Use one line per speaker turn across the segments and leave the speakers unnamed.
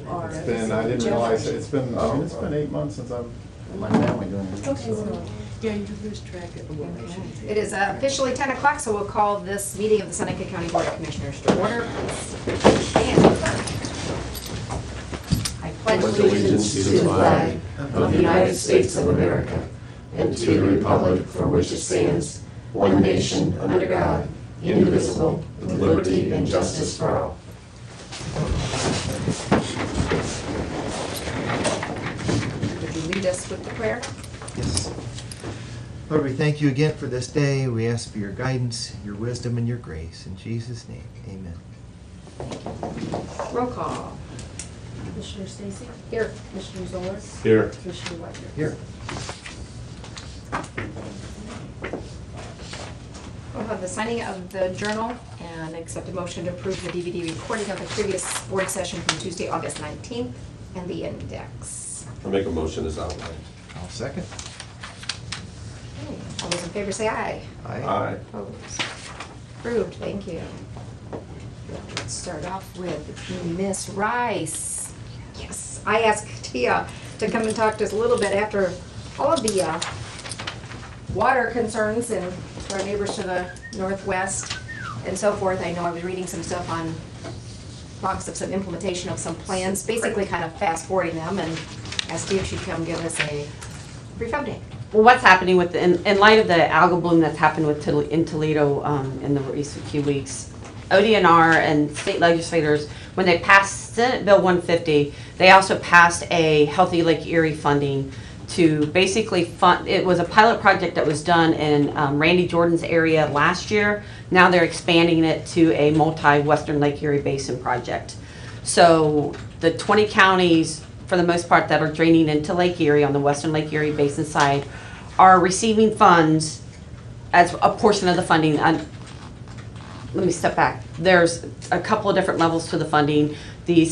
Or
It's been, I didn't realize, it's been, I mean, it's been 8 months since I'm, my family doing it.
Okay,
So,
so, yeah, you lose track of what I should say.
It is officially 10 o'clock, so we'll call this meeting of the Seneca County Board of Commissioners to order. And I pledge
Allegiance to the flag of the United States of America and to the republic for which it stands, one nation, under God, indivisible, with liberty and justice for all.
Would you lead us with the prayer?
Yes. Lord, we thank you again for this day. We ask for your guidance, your wisdom, and your grace. In Jesus' name, amen.
Roll call.
Commissioner Stacy?
Here.
Commissioner Zoller?
Here.
Commissioner White?
Here.
We'll have the signing of the journal and accept a motion to approve the DVD recording of the previous board session from Tuesday, August 19th, and the index.
I'll make a motion as outlined.
I'll second.
Okay. All those in favor say aye.
Aye.
Opposed? Approved, thank you. Let's start off with Miss Rice. Yes, I asked Tia to come and talk to us a little bit after all of the water concerns and our neighbors to the northwest and so forth. I know I was reading some stuff on talks of some implementation of some plans, basically kind of fast forwarding them, and asked Tia if she'd come give us a brief update.
Well, what's happening with, in light of the algal bloom that's happened with in Toledo in the recent few weeks, ODNR and state legislators, when they passed Senate Bill 150, they also passed a Healthy Lake Erie funding to basically fund. It was a pilot project that was done in Randy Jordan's area last year. Now they're expanding it to a multi-Western Lake Erie Basin project. So the 20 counties, for the most part, that are draining into Lake Erie on the Western Lake Erie Basin side are receiving funds as a portion of the funding. Let me step back. There's a couple of different levels to the funding. The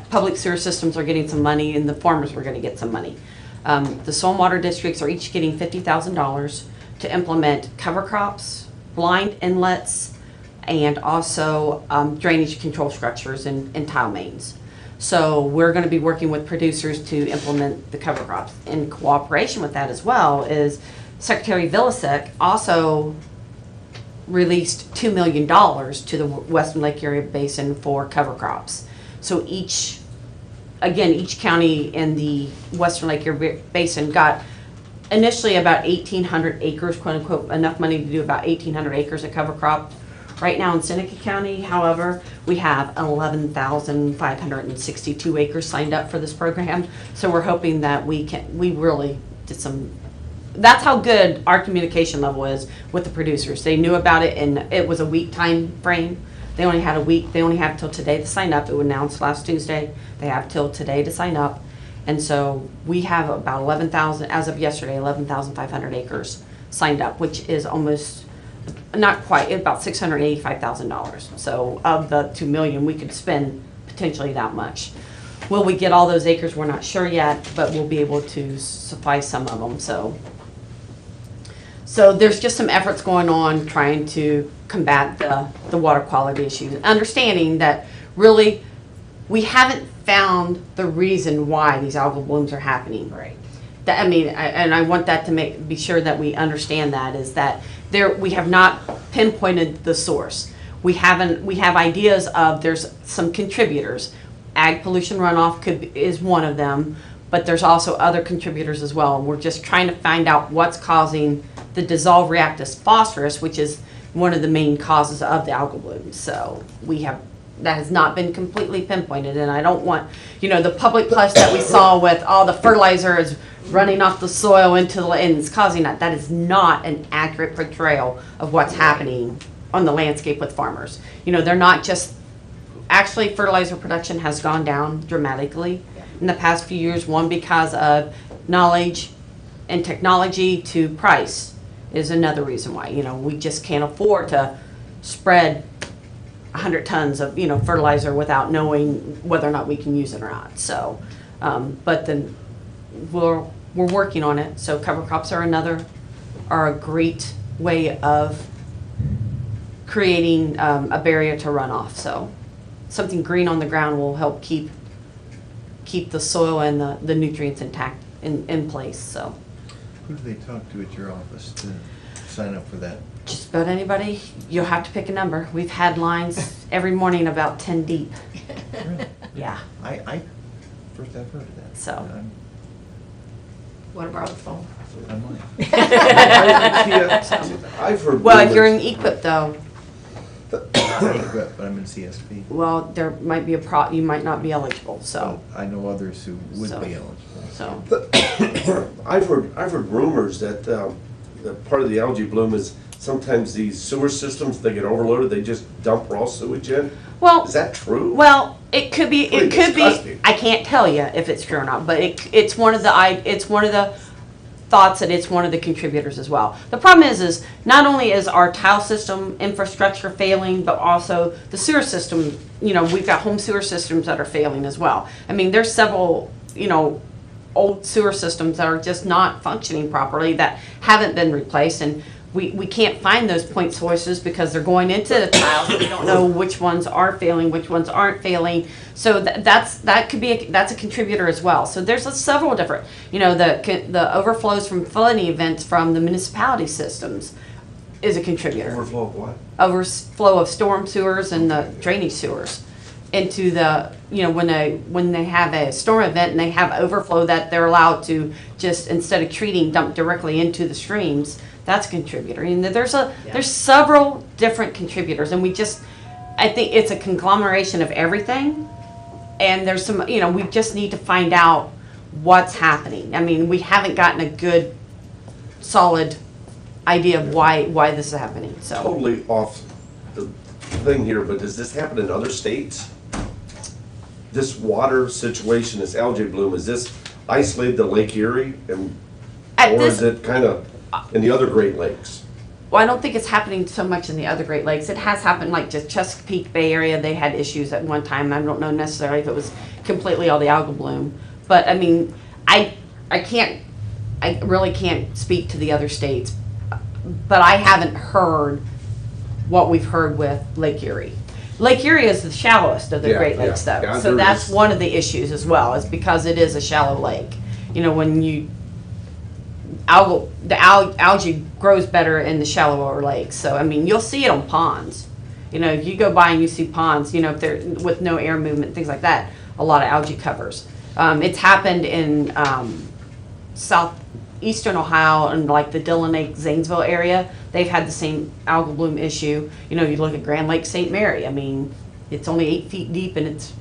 public sewer systems are getting some money, and the farmers were going to get some money. The soil and water districts are each getting $50,000 to implement cover crops, blind inlets, and also drainage control structures and tile mains. So we're going to be working with producers to implement the cover crops. In cooperation with that as well is Secretary Villasek also released $2 million to the Western Lake Erie Basin for cover crops. So each county in the Western Lake Erie Basin got initially about 1,800 acres, quote unquote, enough money to do about 1,800 acres of cover crop. Right now in Seneca County, however, we have 11,562 acres signed up for this program. So we're hoping that we really did some. That's how good our communication level is with the producers. They knew about it, and it was a week time frame. They only had a week. They only have till today to sign up. It was announced last Tuesday. They have till today to sign up. And so we have about 11,000, as of yesterday, 11,500 acres signed up, which is almost, not quite, about $685,000. So of the $2 million, we could spend potentially that much. Will we get all those acres? We're not sure yet, but we'll be able to supply some of them. So there's just some efforts going on trying to combat the water quality issues. Understanding that really we haven't found the reason why these algal blooms are happening.
Right.
I want that to be sure that we understand that is that we have not pinpointed the source. We have ideas of there's some contributors. Ag pollution runoff is one of them, but there's also other contributors as well. And we're just trying to find out what's causing the dissolved reactus phosphorus, which is one of the main causes of the algal bloom. So that has not been completely pinpointed, and I don't want, the public push that we saw with all the fertilizer is running off the soil and it's causing that. That is not an accurate portrayal of what's happening on the landscape with farmers. They're not just, actually fertilizer production has gone down dramatically in the past few years, one because of knowledge and technology to price is another reason why. We just can't afford to spread 100 tons of fertilizer without knowing whether or not we can use it or not. So, but then we're working on it. So cover crops are a great way of creating a barrier to runoff. So something green on the ground will help keep the soil and the nutrients intact in place, so.
Who do they talk to at your office to sign up for that?
Just about anybody, you'll have to pick a number. We've had lines every morning about 10 deep,
Really?
yeah.
I first I've heard of that.
So.
Want to borrow the phone?
I might.
I've heard.
Well, if you're
rumors-
in EQIP though,
But I'm in CSP.
well, there might be you might not be eligible, so,
I know others who would
So.
be eligible.
so.
I've heard rumors that that part of the algae bloom is sometimes these sewer systems, they get overloaded, they just dump raw sewage in.
Well,
Is that true?
well, it could be,
Pretty disgusting.
I can't tell you if it's true or not, but it's one of the thoughts that it's one of the contributors as well. The problem is not only is our tile system infrastructure failing, but also the sewer system, we've got home sewer systems that are failing as well. I mean, there's several, old sewer systems that are just not functioning properly that haven't been replaced, and we can't find those point sources because they're going into the tiles, and we don't know which ones are failing, which ones aren't failing. So that's a contributor as well. So there's several different, the overflows from flooding events from the municipality systems is a contributor.
Overflow of what?
Overflow of storm sewers and the drainage sewers into the, when they have a storm event and they have overflow that they're allowed to just, instead of treating, dump directly into the streams. That's a contributor. And there's several different contributors, and I think it's a conglomeration of everything. And there's some, we just need to find out what's happening. I mean, we haven't gotten a good, solid idea of why this is happening. So
Totally off the thing here, but does this happen in other states? This water situation, this algae bloom, is this isolated to Lake Erie, or is it kind of in the other Great Lakes?
Well, I don't think it's happening so much in the other Great Lakes. It has happened, like just Chesapeake Bay area, they had issues at one time. I don't know necessarily if it was completely all the algal bloom. But I mean, I really can't speak to the other states. But I haven't heard what we've heard with Lake Erie. Lake Erie is the shallowest of the
Yeah,
Great Lakes,
yeah.
though.
Yeah,
So
there
that's
is.
one of the issues as well, is because it is a shallow lake. When algae grows better in the shallower lakes. So, I mean, you'll see it on ponds. If you go by and you see ponds, if they're with no air movement, things like that, a lot of algae covers. It's happened in southeastern Ohio and like the Dillon Lake, Zanesville area. They've had the same algal bloom issue. You look at Grand Lake St. Mary. I mean, it's only 8 feet deep and it's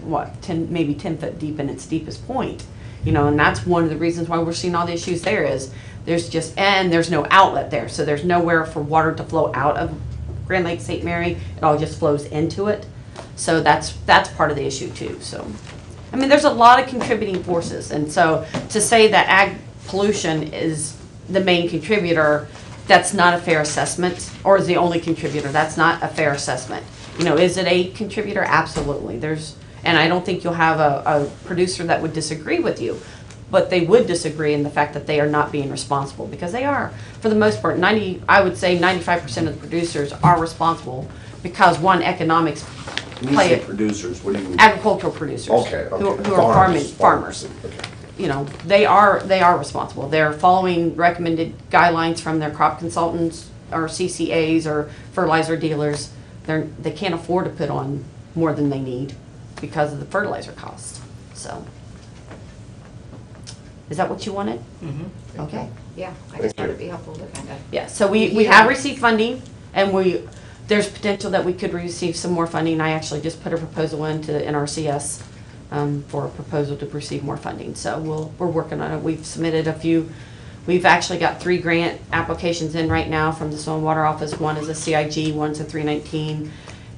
maybe 10 foot deep in its deepest point. And that's one of the reasons why we're seeing all the issues there is there's no outlet there. So there's nowhere for water to flow out of Grand Lake St. Mary. It all just flows into it. So that's part of the issue too. So, I mean, there's a lot of contributing forces. And so to say that ag pollution is the main contributor, that's not a fair assessment, or is the only contributor. That's not a fair assessment. Is it a contributor? Absolutely. And I don't think you'll have a producer that would disagree with you, but they would disagree in the fact that they are not being responsible, because they are, for the most part. I would say 95% of the producers are responsible because, one, economics
When you
play
say
it.
producers, what do you mean?
Agricultural producers.
Okay,
Who
okay.
are farmers.
Okay.
They are responsible. They're following recommended guidelines from their crop consultants or CCAs or fertilizer dealers. They can't afford to put on more than they need because of the fertilizer cost. So, is that what you wanted?
Mm-hmm.
Okay.
Yeah, I just thought it'd be helpful to kind of.
Yeah, so we have received funding, and there's potential that we could receive some more funding. I actually just put a proposal into NRCS for a proposal to receive more funding. So we're working on it. We've submitted a few. We've actually got 3 grant applications in right now from the Soil and Water Office. One is a CIG, one's a 319,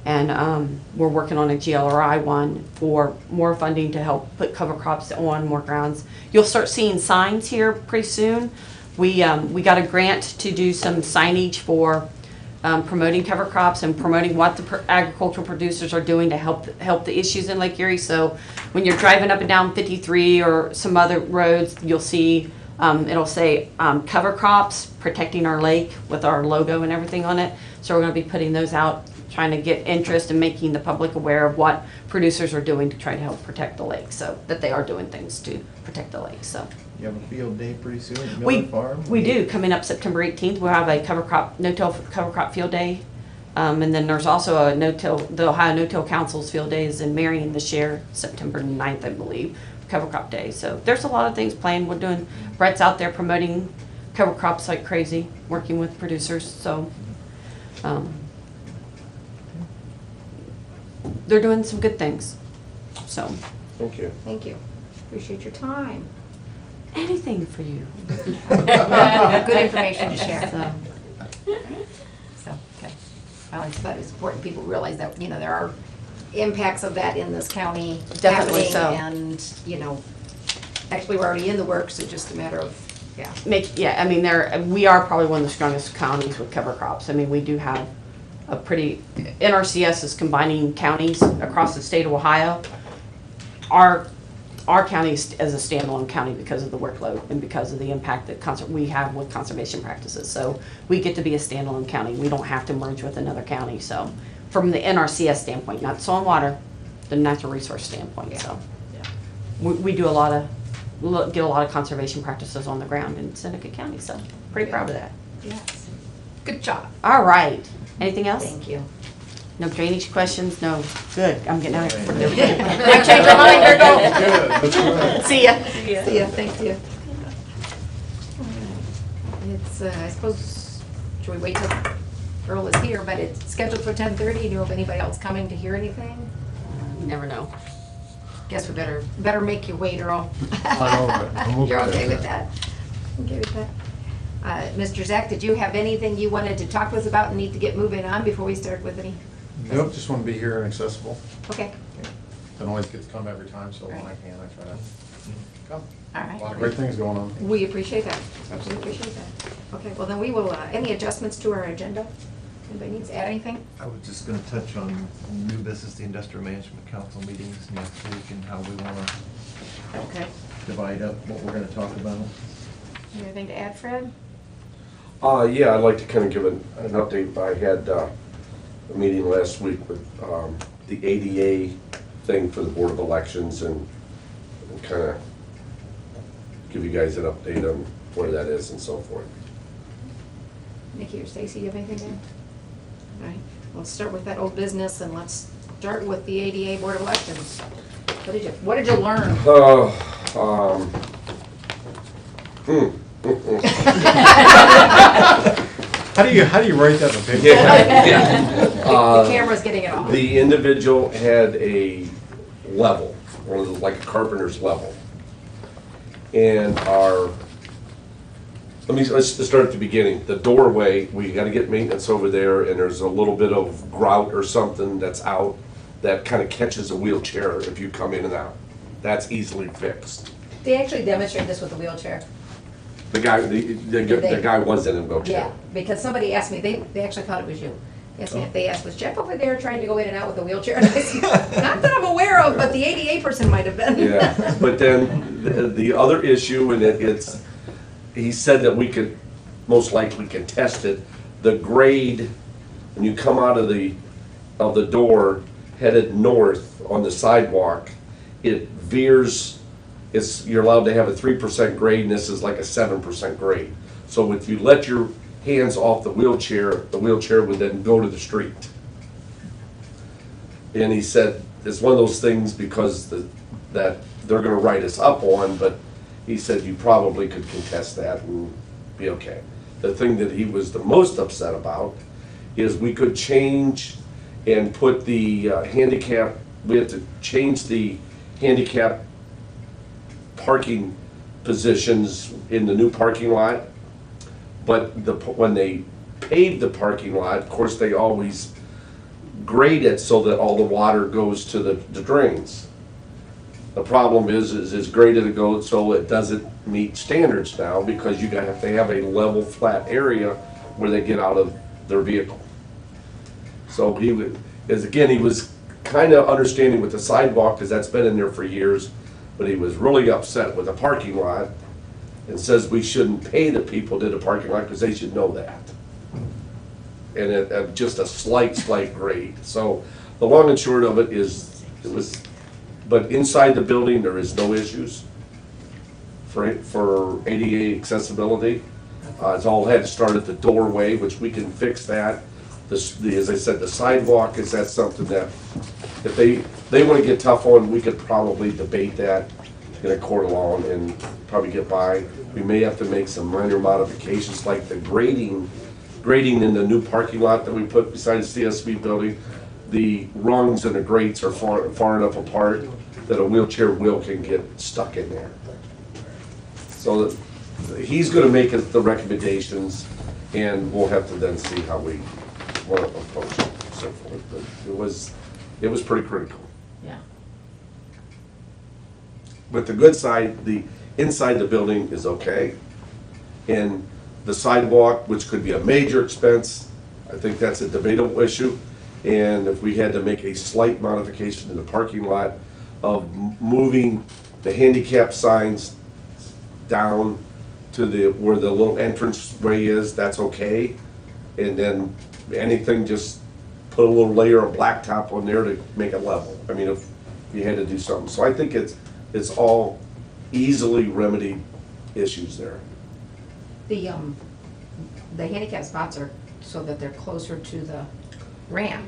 and we're working on a GLRI one for more funding to help put cover crops on more grounds. You'll start seeing signs here pretty soon. We got a grant to do some signage for promoting cover crops and promoting what the agricultural producers are doing to help the issues in Lake Erie. So when you're driving up and down 53 or some other roads, you'll see it'll say cover crops protecting our lake with our logo and everything on it. So we're going to be putting those out trying to get interest and making the public aware of what producers are doing to try to help protect the lake, so that they are doing things to protect the lake, so.
You have a field day pretty soon at
We,
Miller Farm?
we do, coming up September 18th, we'll have a cover crop, no-till cover crop field day. And then there's also a no-till, the Ohio No-Till Council's field day is in Marion this year, September 9th, I believe, cover crop day. So there's a lot of things planned. We're doing, Brett's out there promoting cover crops like crazy, working with producers, so. They're doing some good things, so.
Thank you.
Thank you. Appreciate your time.
Anything for you.
Good information to share.
So.
So, okay. Well, it's important people realize that, you know, there are impacts of that in this county
Definitely
happening.
so.
And, you know, actually, we're already in the works, it's just a matter of, yeah.
I mean, we are probably one of the strongest counties with cover crops. I mean, we do have a pretty, NRCS is combining counties across the state of Ohio. Our county is as a standalone county because of the workload and because of the impact that we have with conservation practices. So we get to be a standalone county. We don't have to merge with another county. So from the NRCS standpoint, not soil and water, the natural resource standpoint. So we do get a lot of conservation practices on the ground in Seneca County. So pretty proud of that.
Yes. Good job.
All right. Anything else?
Thank you.
No drainage questions? No. Good. I'm getting out of here.
Might change your mind, or go.
Good, that's right.
See ya.
See ya, thanks, see ya. It's, I suppose, should we wait till Earl is here, but it's scheduled for 10:30. Do you know if anybody else coming to hear anything?
You never know.
Guess we better make you wait, Earl.
I'm
You're
okay
okay
with
with that? Okay with that? Mr. Zach, did you have anything you wanted to talk to us about and need to get moving on before we start with any?
Nope, just want to be here and accessible.
Okay,
Don't always get to come every time, so when I can, I try to come.
all
A lot
right.
of great things going on.
We appreciate that. Absolutely appreciate that. Okay, well then we will, any adjustments to our agenda? Anybody needs to add anything?
I was just gonna touch on new business, the Industrial Management Council meetings next week and how we wanna
Okay.
divide up what we're gonna talk about.
Anything to add, Fred?
Yeah, I'd like to kind of give an update. I had a meeting last week with the ADA thing for the Board of Elections and kind of give you guys an update on where that is and so forth.
Nikki or Stacy, you have anything to add? All right, let's start with that old business and let's start with the ADA Board of Elections. What did you learn?
How do you write that in a paper?
The camera's getting it off.
The individual had a level, one of the, like a carpenter's level. And let's start at the beginning. The doorway, we gotta get maintenance over there, and there's a little bit of grout or something that's out that kind of catches a wheelchair if you come in and out. That's easily fixed.
They actually demonstrated this with the wheelchair.
The guy was in a wheelchair.
Yeah, because somebody asked me, they actually thought it was you. Asked me if they asked, was Jeff over there trying to go in and out with a wheelchair? And I said, not that I'm aware of, but the ADA person might have been.
Yeah, but then the other issue, and it's, he said that we could most likely contest it. The grade, when you come out of the door headed north on the sidewalk, it veers. You're allowed to have a 3% grade, and this is like a 7% grade. So if you let your hands off the wheelchair would then go to the street. And he said it's one of those things because that they're going to write us up on, but he said you probably could contest that and be okay. The thing that he was the most upset about is we could change and put the handicap. We have to change the handicap parking positions in the new parking lot, but when they pave the parking lot, of course they always grade it so that all the water goes to the drains. The problem is graded to go so it doesn't meet standards now because you have to have a level flat area where they get out of their vehicle. So he was kind of understanding with the sidewalk because that's been in there for years. But he was really upset with the parking lot and says we shouldn't pay the people to the parking lot because they should know that.
and just a slight grade. So the long and short of it is, but inside the building, there is no issues for ADA accessibility. It's all had to start at the doorway, which we can fix that. As I said, the sidewalk, is that something that, if they want to get tough on, we could probably debate that in a court of law and probably get by. We may have to make some minor modifications, like the grading in the new parking lot that we put beside the CSB building. The rungs and the grates are far enough apart that a wheelchair wheel can get stuck in there. So he's gonna make the recommendations, and we'll have to then see how we want to approach it and so forth. But it was pretty critical.
Yeah.
But the good side, the inside the building is okay. And the sidewalk, which could be a major expense, I think that's a debatable issue. And if we had to make a slight modification in the parking lot of moving the handicap signs down to where the little entrance way is, that's okay. And then anything, just put a little layer of blacktop on there to make it level. I mean, if you had to do something. So I think it's all easily remedied issues there.
The handicap spots are so that they're closer to the ramp.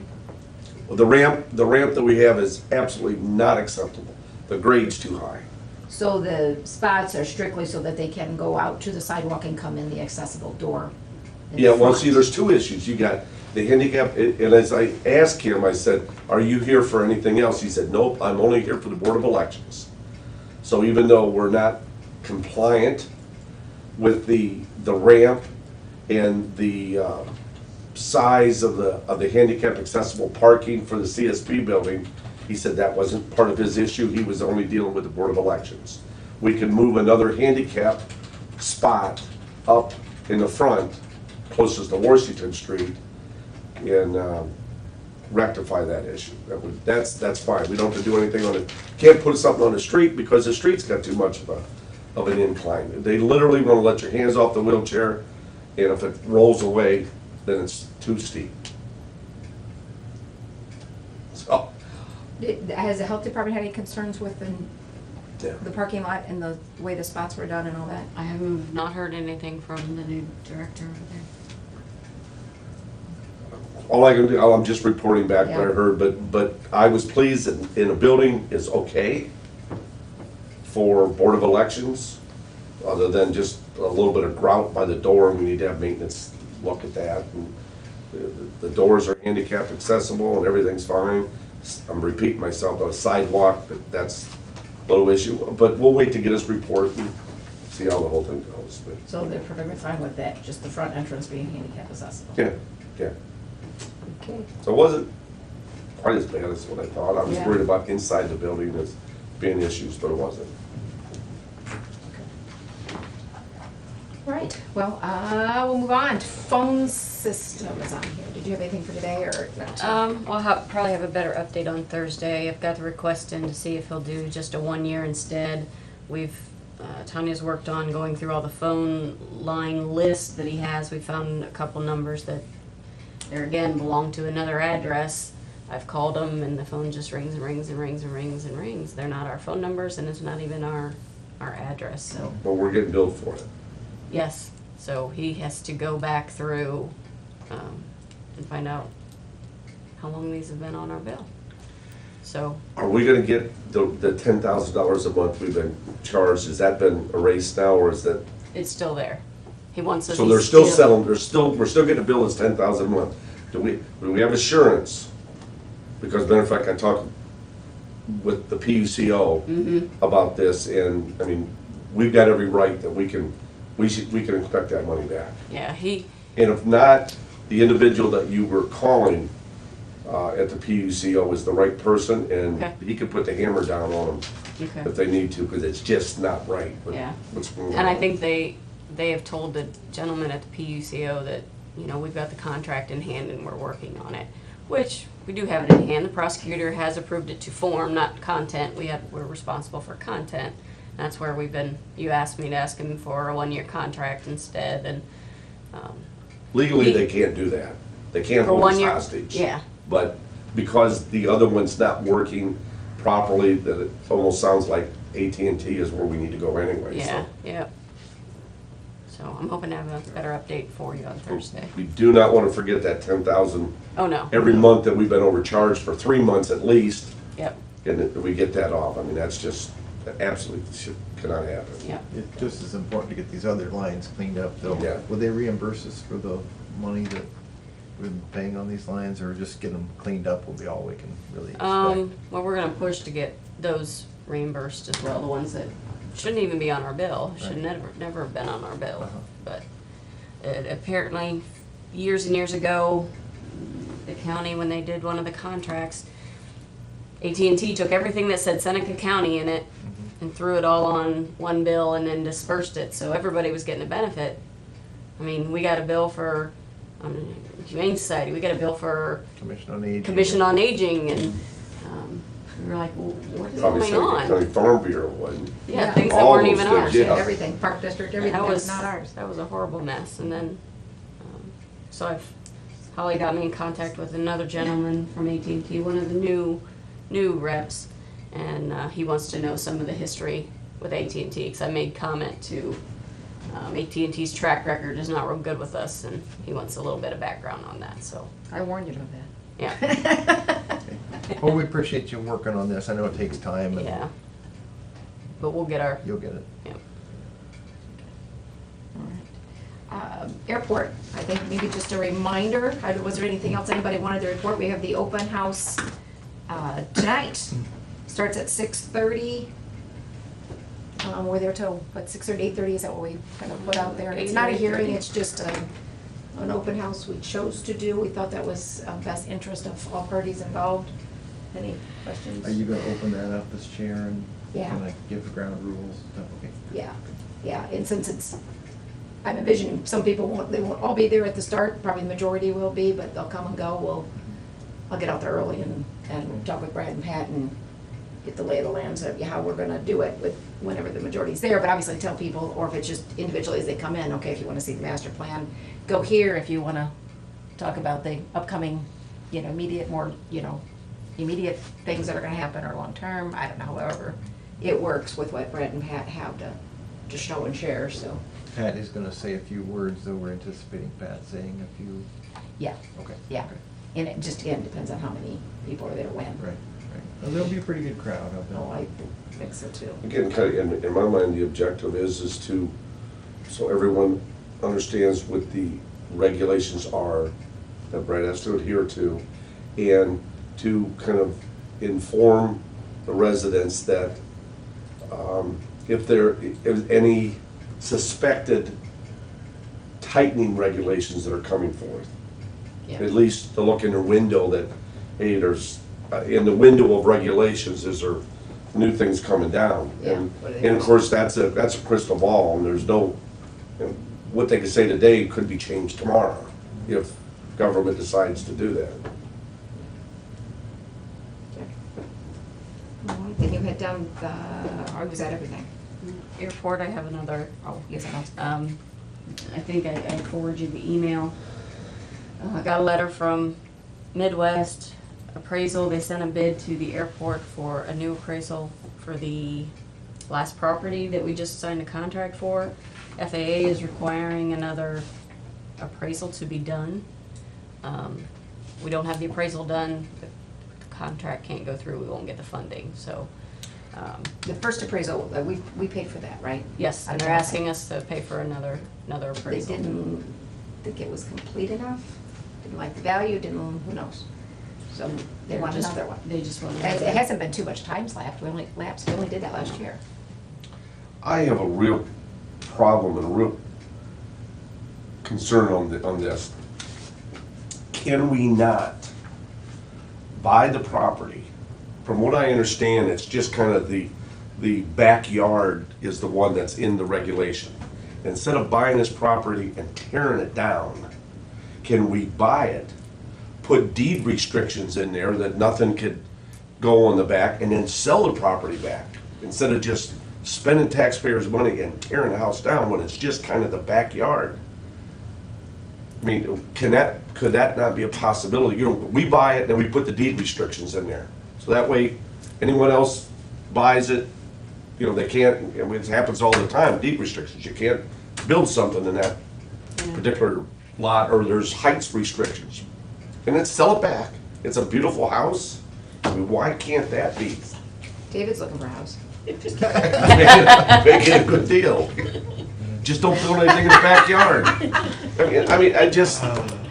Well, the ramp that we have is absolutely not acceptable. The grade's too high.
So the spots are strictly so that they can go out to the sidewalk and come in the accessible door. in
Yeah, well,
front.
see, there's two issues. You got the handicap, and as I asked him, I said, are you here for anything else? He said, nope, I'm only here for the Board of Elections. So even though we're not compliant with the ramp and the size of the handicap accessible parking for the CSP building, he said that wasn't part of his issue. He was only dealing with the Board of Elections. We can move another handicap spot up in the front, closest to Washington Street, and rectify that issue. That's fine. We don't have to do anything on it. Can't put something on the street because the street's got too much of an incline. They literally want to let your hands off the wheelchair, and if it rolls away, then it's too steep. So,
Has the health department had any concerns with
yeah.
the parking lot and the way the spots were done and all that?
I have not heard anything from the new director over there.
All I can do, I'm just reporting back what I
Yeah.
heard, but I was pleased that in a building is okay for Board of Elections, other than just a little bit of grout by the door, and we need to have maintenance look at that. And the doors are handicap accessible and everything's fine. I'm repeating myself, on a sidewalk, but that's a little issue, but we'll wait to get his report and see how the whole thing goes. But,
So they're perfectly fine with that, just the front entrance being handicap accessible?
yeah, yeah.
Okay.
So it wasn't quite as bad as what I thought. I was
Yeah.
worried about inside the building as being issues, but it wasn't.
Right, well, we'll move on. Phone system is on here. Did you have anything for today or not?
We'll probably have a better update on Thursday. I've got the request in to see if he'll do just a 1 year instead. Tanya's worked on going through all the phone line lists that he has. We found a couple numbers that, there again, belong to another address. I've called them and the phone just rings and rings and rings and rings and rings. They're not our phone numbers and it's not even our address, so.
But we're getting billed for it.
Yes, so he has to go back through and find out how long these have been on our bill. So,
Are we gonna get the $10,000 a month we've been charged? Has that been erased now, or is that?
it's still there. He wants us.
So they're still selling, we're still getting a bill that's $10,000 a month. Do we have assurance? Because matter of fact, I talked with the PUCO about this, and, I mean, we've got every right that we can expect that money back.
Yeah, he,
And if not, the individual that you were calling at the PUCO is the right person, and
Okay.
he could put the hammer down on them
okay.
if they need to, because it's just not right.
Yeah.
What's going on.
And I think they have told the gentleman at the PUCO that, you know, we've got the contract in hand and we're working on it, which we do have it in hand. The prosecutor has approved it to form, not content. We're responsible for content. That's where you asked me to ask him for a 1 year contract instead, and,
Legally,
he-
they can't do that. They can't
For
hold
1
us
year?
hostage.
Yeah.
But because the other one's not working properly, that it almost sounds like AT&T is where we need to go anyway,
Yeah,
so.
yeah. So I'm hoping to have a better update for you on Thursday.
We do not want to forget that 10,000
Oh, no.
every month that we've been overcharged for 3 months at least,
Yep,
and that we get that off. I mean, that's just, that absolutely cannot happen.
yep.
It's just as important to get these other lines cleaned up, though.
Yeah.
Will they reimburse us for the money that we've been paying on these lines, or just get them cleaned up will be all we can really expect?
Well, we're gonna push to get those reimbursed as well, the ones that shouldn't even be on our bill, should
Right.
never have been on our bill.
Uh-huh.
But apparently, years and years ago, the county, when they did one of the contracts, AT&T took everything that said Seneca County in it and threw it all on one bill and then dispersed it, so everybody was getting a benefit. I mean, we got a bill for, Humane Society, we got a bill for
Commission on Aging.
Commission on Aging, and we were like, well, what is
Probably
going
Seneca
on?
County Farm Bureau would.
Yeah, things that
All
weren't
those
even
things,
ours.
yeah.
Everything, Park District, everything,
That
that's
was
not ours.
That was a horrible mess. And then, so Holly got me in contact with another gentleman from AT&T, one of the new reps, and he wants to know some of the history with AT&T, because I made comment to AT&T's track record is not real good with us, and he wants a little bit of background on that. So
I warned you of that.
yeah,
Well, we appreciate you working on this. I know it takes time, and
yeah. But we'll get our
you'll get it.
yeah.
Airport, I think maybe just a reminder, was there anything else anybody wanted to report? We have the open house tonight, starts at 6:30. We're there till, what, 6:30, 8:30, is that what we kind of put out there? It's not a hearing, it's just an open house we chose to do. We thought that was best interest of all parties involved. Any questions?
Are you gonna open that up as chair and
Yeah.
kinda give the ground rules and stuff? Okay.
Yeah, yeah, and since it's, I'm envisioning some people they won't all be there at the start, probably the majority will be, but they'll come and go. I'll get out there early and talk with Brad and Pat and get the lay of the land of how we're gonna do it with whenever the majority's there, but obviously tell people, or if it's just individually as they come in, okay, if you wanna see the master plan, go here. If you wanna talk about the upcoming, immediate immediate things that are gonna happen or long-term, I don't know, however it works with what Brad and Pat have to show and share, so,
Pat is gonna say a few words, though we're anticipating Pat saying a few.
yeah,
Okay.
yeah.
Okay.
And it just, again, depends on how many people are there when.
Right, right. Well, there'll be a pretty good crowd out there.
Oh, I think so too.
Again, kind of, in my mind, the objective is to, so everyone understands what the regulations are that Brad has to adhere to, and to kind of inform the residents that if there is any suspected tightening regulations that are coming forth,
Yeah.
at least to look in the window that, hey, there's, in the window of regulations, is there new things coming down?
Yeah,
And
what are they
and of course, that's a crystal ball, and there's no, what they can say today could be changed tomorrow if government decides to do that.
Then you had done or was that everything?
Airport, I have another.
Oh, yes, I know.
I think I forwarded you the email. I got a letter from Midwest Appraisal. They sent a bid to the airport for a new appraisal for the last property that we just signed a contract for. FAA is requiring another appraisal to be done. We don't have the appraisal done, the contract can't go through, we won't get the funding, so.
The first appraisal, we paid for that, right?
Yes, and they're asking us to pay for another
They
appraisal.
didn't think it was complete enough, didn't like the value, who knows? So they want
Just-
another one.
They just want.
It hasn't been too much time lapsed, we only did that last year.
I have a real problem and a real concern on this. Can we not buy the property? From what I understand, it's just kind of the backyard is the one that's in the regulation. Instead of buying this property and tearing it down, can we buy it, put deed restrictions in there that nothing could go on the back, and then sell the property back? Instead of just spending taxpayers' money and tearing the house down when it's just kind of the backyard. I mean, could that not be a possibility? You know, we buy it and then we put the deed restrictions in there. So that way, anyone else buys it, you know, they can't, I mean, it happens all the time, deed restrictions. You can't build something in that particular lot, or there's heights restrictions. And then sell it back. It's a beautiful house. I mean, why can't that be?
David's looking for a house.
Make it a good deal. Just don't build anything in the backyard. I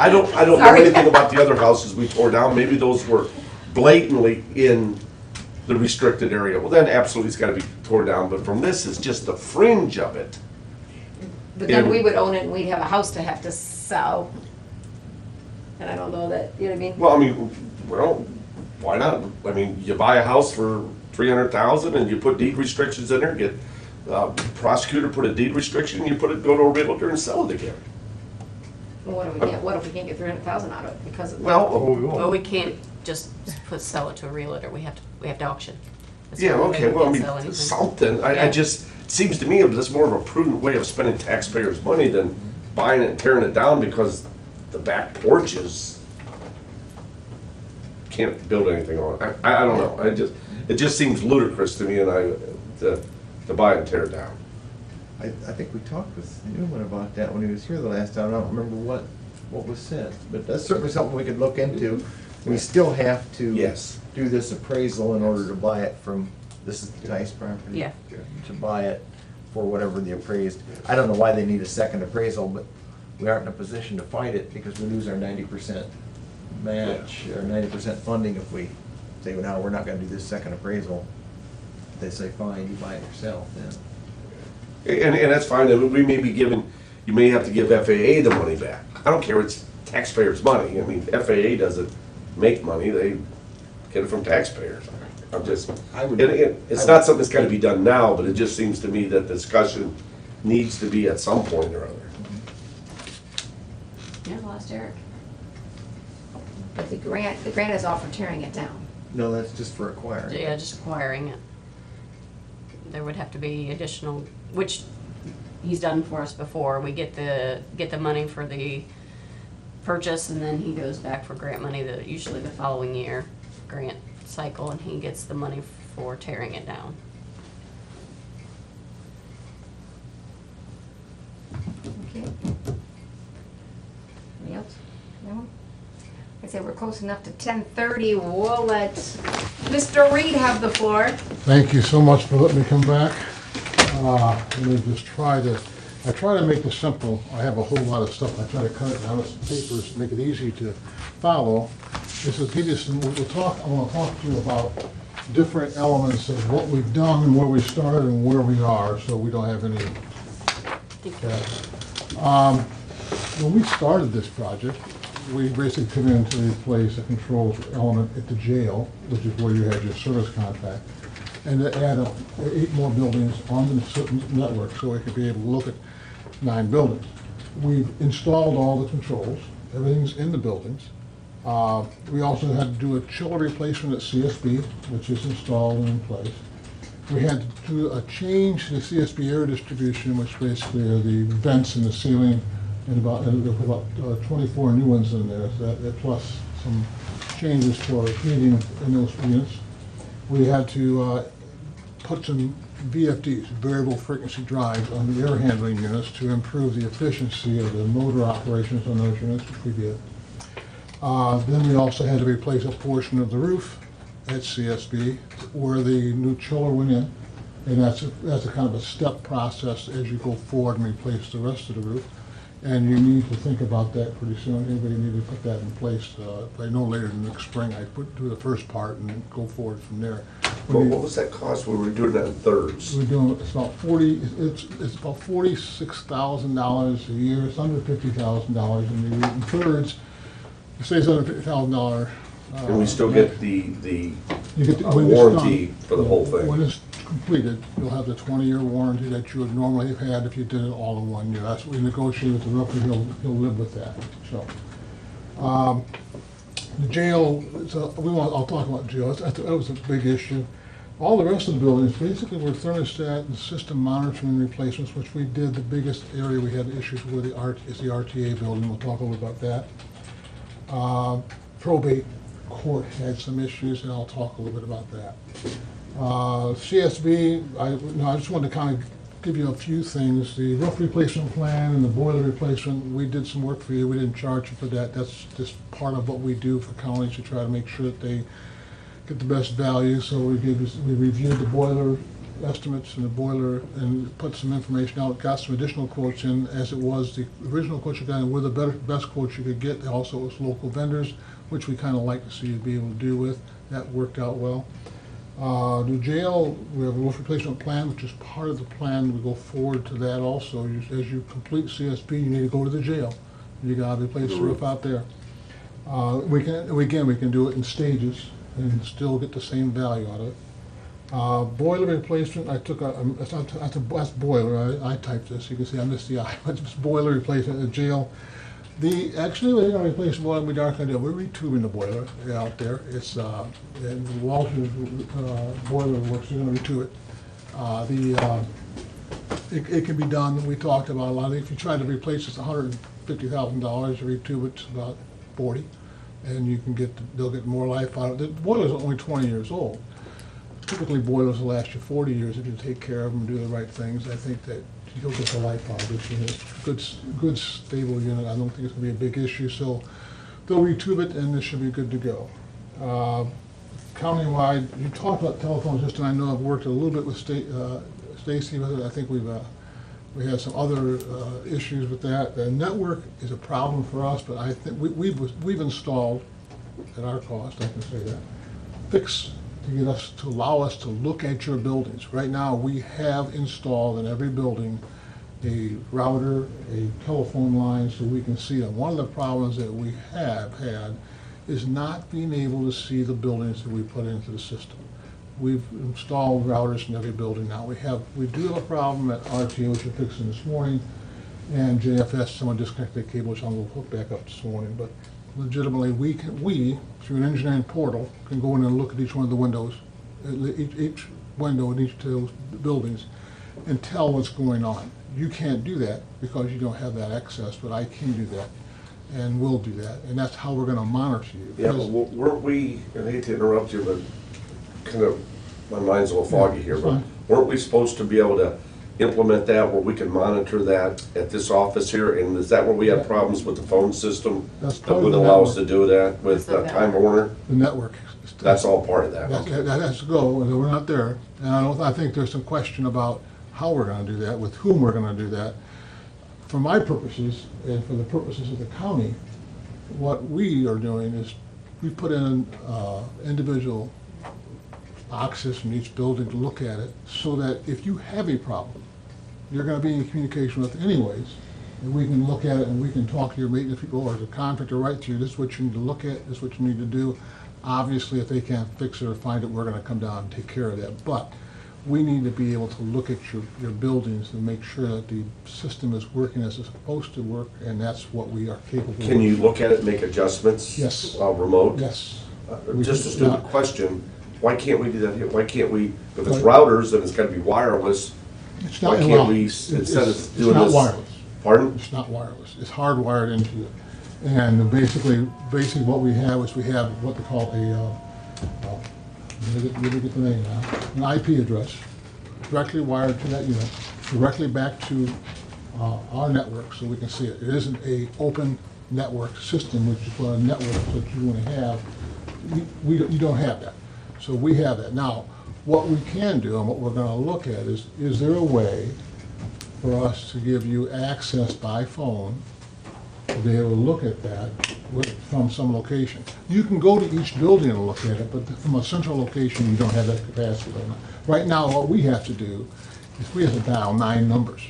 don't know
Sorry.
anything about the other houses we tore down. Maybe those were blatantly in the restricted area. Well, then absolutely it's gotta be torn down, but from this is just the fringe of it.
But then
Yeah.
we would own it and we'd have a house to have to sell. And I don't know that, you know what I mean?
Well, I mean, well, why not? I mean, you buy a house for 300,000 and you put deed restrictions in there, get, prosecutor put a deed restriction, you go to a realtor and sell it again.
Well, what if we can't get 300,000 out of it because of?
Well, we can't just sell it to a realtor, we have to auction. That's the
Yeah,
only way
okay,
we
well, I
can sell
mean,
anything.
something, I
Yeah.
just, it seems to me that's more of a prudent way of spending taxpayers' money than buying it and tearing it down because the back porches can't build anything on it. I don't know, it just seems ludicrous to me to buy it and tear it down.
I think we talked with Newman about that when he was here the last time. I don't remember what was said, but that's certainly something we could look into. We still have to
Yes.
do this appraisal in order to buy it from, this is the Tice property?
Yeah.
To buy it for whatever the appraised. I don't know why they need a second appraisal, but we aren't in a position to fight it because we lose our 90% match, or 90% funding if we say, well, now we're not gonna do this second appraisal. They say, fine, you buy it yourself then.
And that's fine, and we may be giving, you may have to give FAA the money back. I don't care, it's taxpayers' money. I mean, FAA doesn't make money, they get it from taxpayers. It's not something that's gotta be done now, but it just seems to me that discussion needs to be at some point or other.
Yeah, lost Eric. But the grant is all for tearing it down.
No, that's just for acquiring.
Yeah, just acquiring it. There would have to be additional, which he's done for us before. We get the money for the purchase, and then he goes back for grant money, usually the following year, grant cycle, and he gets the money for tearing it down.
Okay. Anything else? No? I say we're close enough to 10:30. We'll let Mr. Reed have the floor.
Thank you so much for letting me come back. Let me just try to make this simple. I have a whole lot of stuff. I try to cut it down to some papers, make it easy to follow. This is give you some, I want to talk to you about different elements of what we've done and where we started and where we are, so we don't have any. When we started this project, we basically come in to replace a controls element at the jail, which is where you had your service contract, and to add 8 more buildings on the network so we could be able to look at 9 buildings. We've installed all the controls, everything's in the buildings. We also had to do a chiller replacement at CSB, which is installed and in place. We had to do a change to the CSB air distribution, which basically are the vents in the ceiling, and about 24 new ones in there, so that plus some changes for heating in those units. We had to put some VFDs, variable frequency drives, on the air handling units to improve the efficiency of the motor operations on those units, which we did. Then we also had to replace a portion of the roof at CSB where the new chiller went in, and that's a kind of a step process as you go forward and replace the rest of the roof. And you need to think about that pretty soon. Anybody need to put that in place by no later than next spring. I do the first part and then go forward from there.
What was that cost when we were doing that in thirds?
We're doing, it's about about $46,000 a year. It's under $50,000 in thirds. It stays under $50,000.
And we still get the
You get
a
when it's
warranty
done.
for the whole thing.
When it's completed, you'll have the 20-year warranty that you would normally have had if you did it all in 1 year. That's what we negotiated with the roofer, he'll live with that, so. The jail, I'll talk about jail, that was a big issue. All the rest of the buildings, basically were thermostat and system monitoring replacements, which we did. The biggest area we had issues with is the RTA building. We'll talk a little about that. Probate court had some issues, and I'll talk a little bit about that. CSB, I just wanted to kind of give you a few things. The roof replacement plan and the boiler replacement, we did some work for you. We didn't charge you for that. That's just part of what we do for counties to try to make sure that they get the best value. So we reviewed the boiler estimates and the boiler and put some information out, got some additional quotes in as it was the original quotes you got, and were the best quotes you could get. Also, it was local vendors, which we kind of like to see you be able to do with. That worked out well. The jail, we have a roof replacement plan, which is part of the plan. We go forward to that also. As you complete CSP, you need to go to the jail. You gotta replace the roof out there. We can do it in stages and still get the same value out of it. Boiler replacement, that's boiler, I typed this, you can see I missed the I, but it's boiler replacement at the jail. Actually, we're gonna replace the boiler, we're retubing the boiler out there. It's, and Walter's boiler works, we're gonna retube it. It can be done, we talked about a lot, if you try to replace it's $150,000, you retube it's about 40, and you can they'll get more life out of it. The boiler's only 20 years old. Typically boilers will last you 40 years if you take care of them and do the right things. I think that you'll get the life out of this unit. Good stable unit. I don't think it's gonna be a big issue, so they'll retube it and this should be good to go. Countywide, you talked about telephone system. I know I've worked a little bit with Stacy with it. I think we had some other issues with that. The network is a problem for us, but I think we've installed, at our cost, I can say that, fix to allow us to look at your buildings. Right now, we have installed in every building a router, a telephone line, so we can see them. One of the problems that we have had is not being able to see the buildings that we put into the system. We've installed routers in every building now. We do have a problem at RTA, which we're fixing this morning, and JFS, someone disconnected the cable, which I'm going to hook back up this morning. But legitimately, we, through an engineering portal, can go in and look at each one of the windows, each window in each of those buildings, and tell what's going on. You can't do that because you don't have that access, but I can do that, and will do that, and that's how we're going to monitor you.
Yeah, but weren't we, and I hate to interrupt you, but kind of, my mind's a little foggy here, but weren't we supposed to be able to implement that where we can monitor that at this office here? And is that where we have problems with the phone system that would allow us to do that with Time Warner?
The network.
That's all part of that. Okay.
That has to go, and we're not there. And I think there's some question about how we're going to do that, with whom we're going to do that. For my purposes, and for the purposes of the county, what we are doing is we put in individual boxes from each building to look at it, so that if you have a problem, you're going to be in communication with it anyways, and we can look at it and we can talk to your maintenance people or the contractor right to you. This is what you need to look at, this is what you need to do. Obviously, if they can't fix it or find it, we're going to come down and take care of that. But we need to be able to look at your buildings and make sure that the system is working as it's supposed to work, and that's what we are capable of.
Can you look at it and make adjustments?
Yes.
Remote?
Yes.
Just a stupid question. Why can't we do that here? Why can't we, if it's routers, then it's got to be wireless.
It's not,
why can't we, instead of doing this?
It's not wireless.
Pardon?
It's not wireless. It's hardwired into it. And basically what we have is we have what they call let me get the name now, an IP address directly wired to that unit, directly back to our network so we can see it. It isn't a open network system, which is what a network that you want to have. You don't have that. So we have that. Now, what we can do and what we're going to look at is there a way for us to give you access by phone to be able to look at that from some location? You can go to each building and look at it, but from a central location, you don't have that capacity. Right now, what we have to do is we have to dial 9 numbers,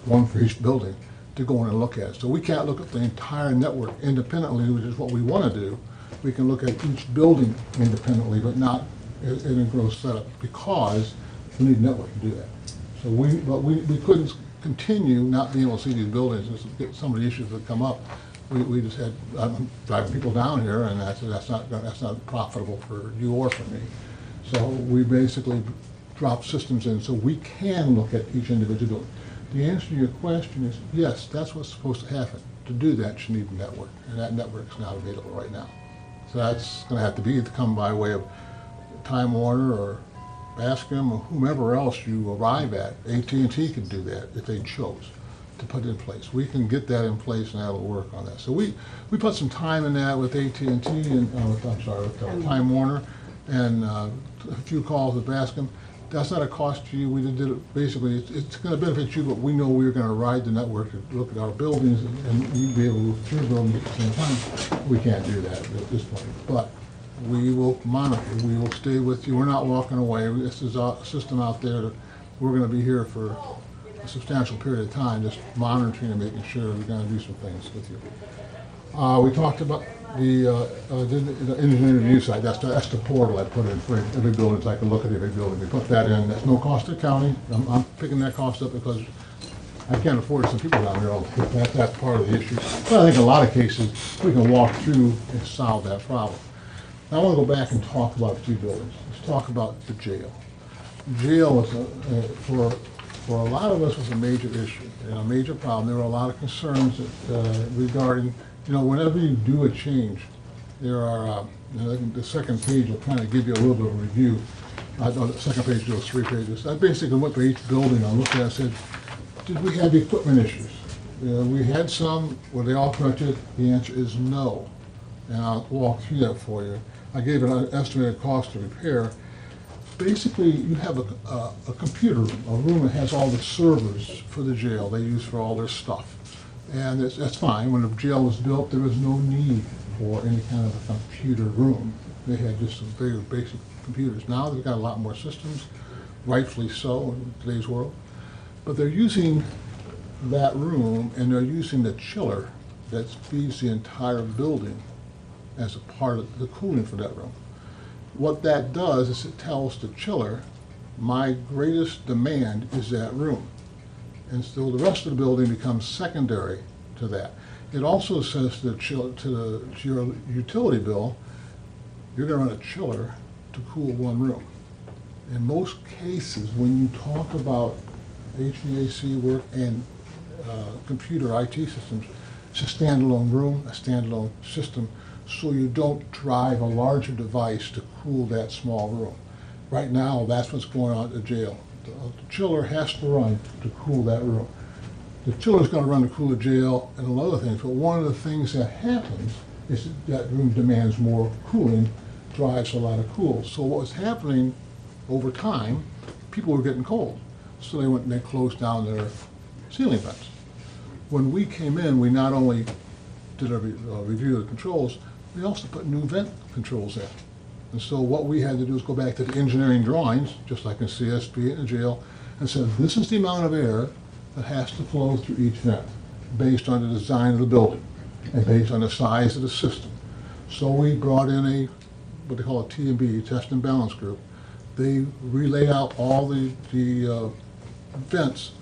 one for each building, to go in and look at it. So we can't look at the entire network independently, which is what we want to do. We can look at each building independently, but not in a gross setup, because we need network to do that. So we couldn't continue not being able to see these buildings. Some of the issues that come up, we just had driving people down here, and that's not profitable for you or for me. So we basically drop systems in so we can look at each individual building. The answer to your question is, yes, that's what's supposed to happen. To do that, you need a network, and that network is not available right now. So that's gonna have to be, either come by way of Time Warner or Bascom or whomever else you arrive at. AT&T can do that if they chose to put it in place. We can get that in place and that'll work on that. So we put some time in that with AT&T and, with Time Warner and a few calls with Bascom. That's not a cost to you. We did it, basically, it's gonna benefit you, but we know we're gonna ride the network to look at our buildings and you'd be able to look at your building at the same time. We can't do that at this point, but we will monitor, we will stay with you. We're not walking away. This is a system out there that we're gonna be here for a substantial period of time, just monitoring and making sure we're gonna do some things with you. We talked about the engineering review site. That's the portal I put in for every building, so I can look at every building. We put that in. That's no cost to the county. I'm picking that cost up because I can't afford some people down there. That's part of the issue. But I think in a lot of cases, we can walk through and solve that problem. Now I want to go back and talk about a few buildings. Let's talk about the jail. Jail was, for a lot of us, was a major issue and a major problem. There were a lot of concerns regarding, whenever you do a change, there are, the second page will kind of give you a little bit of a review. The second page goes 3 pages. I basically went to each building, I looked at it and said, did we have equipment issues? We had some, were they all corrected? The answer is no. And I'll walk through that for you. I gave an estimated cost to repair. Basically, you have a computer room, a room that has all the servers for the jail they use for all their stuff. And that's fine. When the jail was built, there was no need for any kind of a computer room. They had just some very basic computers. Now they've got a lot more systems, rightfully so in today's world. But they're using that room and they're using the chiller that feeds the entire building as a part of the cooling for that room. What that does is it tells the chiller, my greatest demand is that room. And so the rest of the building becomes secondary to that. It also says to your utility bill, you're gonna run a chiller to cool one room. In most cases, when you talk about HVAC work and computer IT systems, it's a standalone room, a standalone system, so you don't drive a larger device to cool that small room. Right now, that's what's going on at the jail. The chiller has to run to cool that room. The chiller's going to run to cool the jail and a lot of other things, but one of the things that happens is that room demands more cooling, drives a lot of cool. So what was happening over time, people were getting cold. So they went and they closed down their ceiling vents. When we came in, we not only did a review of the controls, we also put new vent controls in. And so what we had to do is go back to the engineering drawings, just like in CSP in the jail, and said, this is the amount of air that has to flow through each vent, based on the design of the building, and based on the size of the system. So we brought in what they call a T&B, test and balance group. They relay out all the vents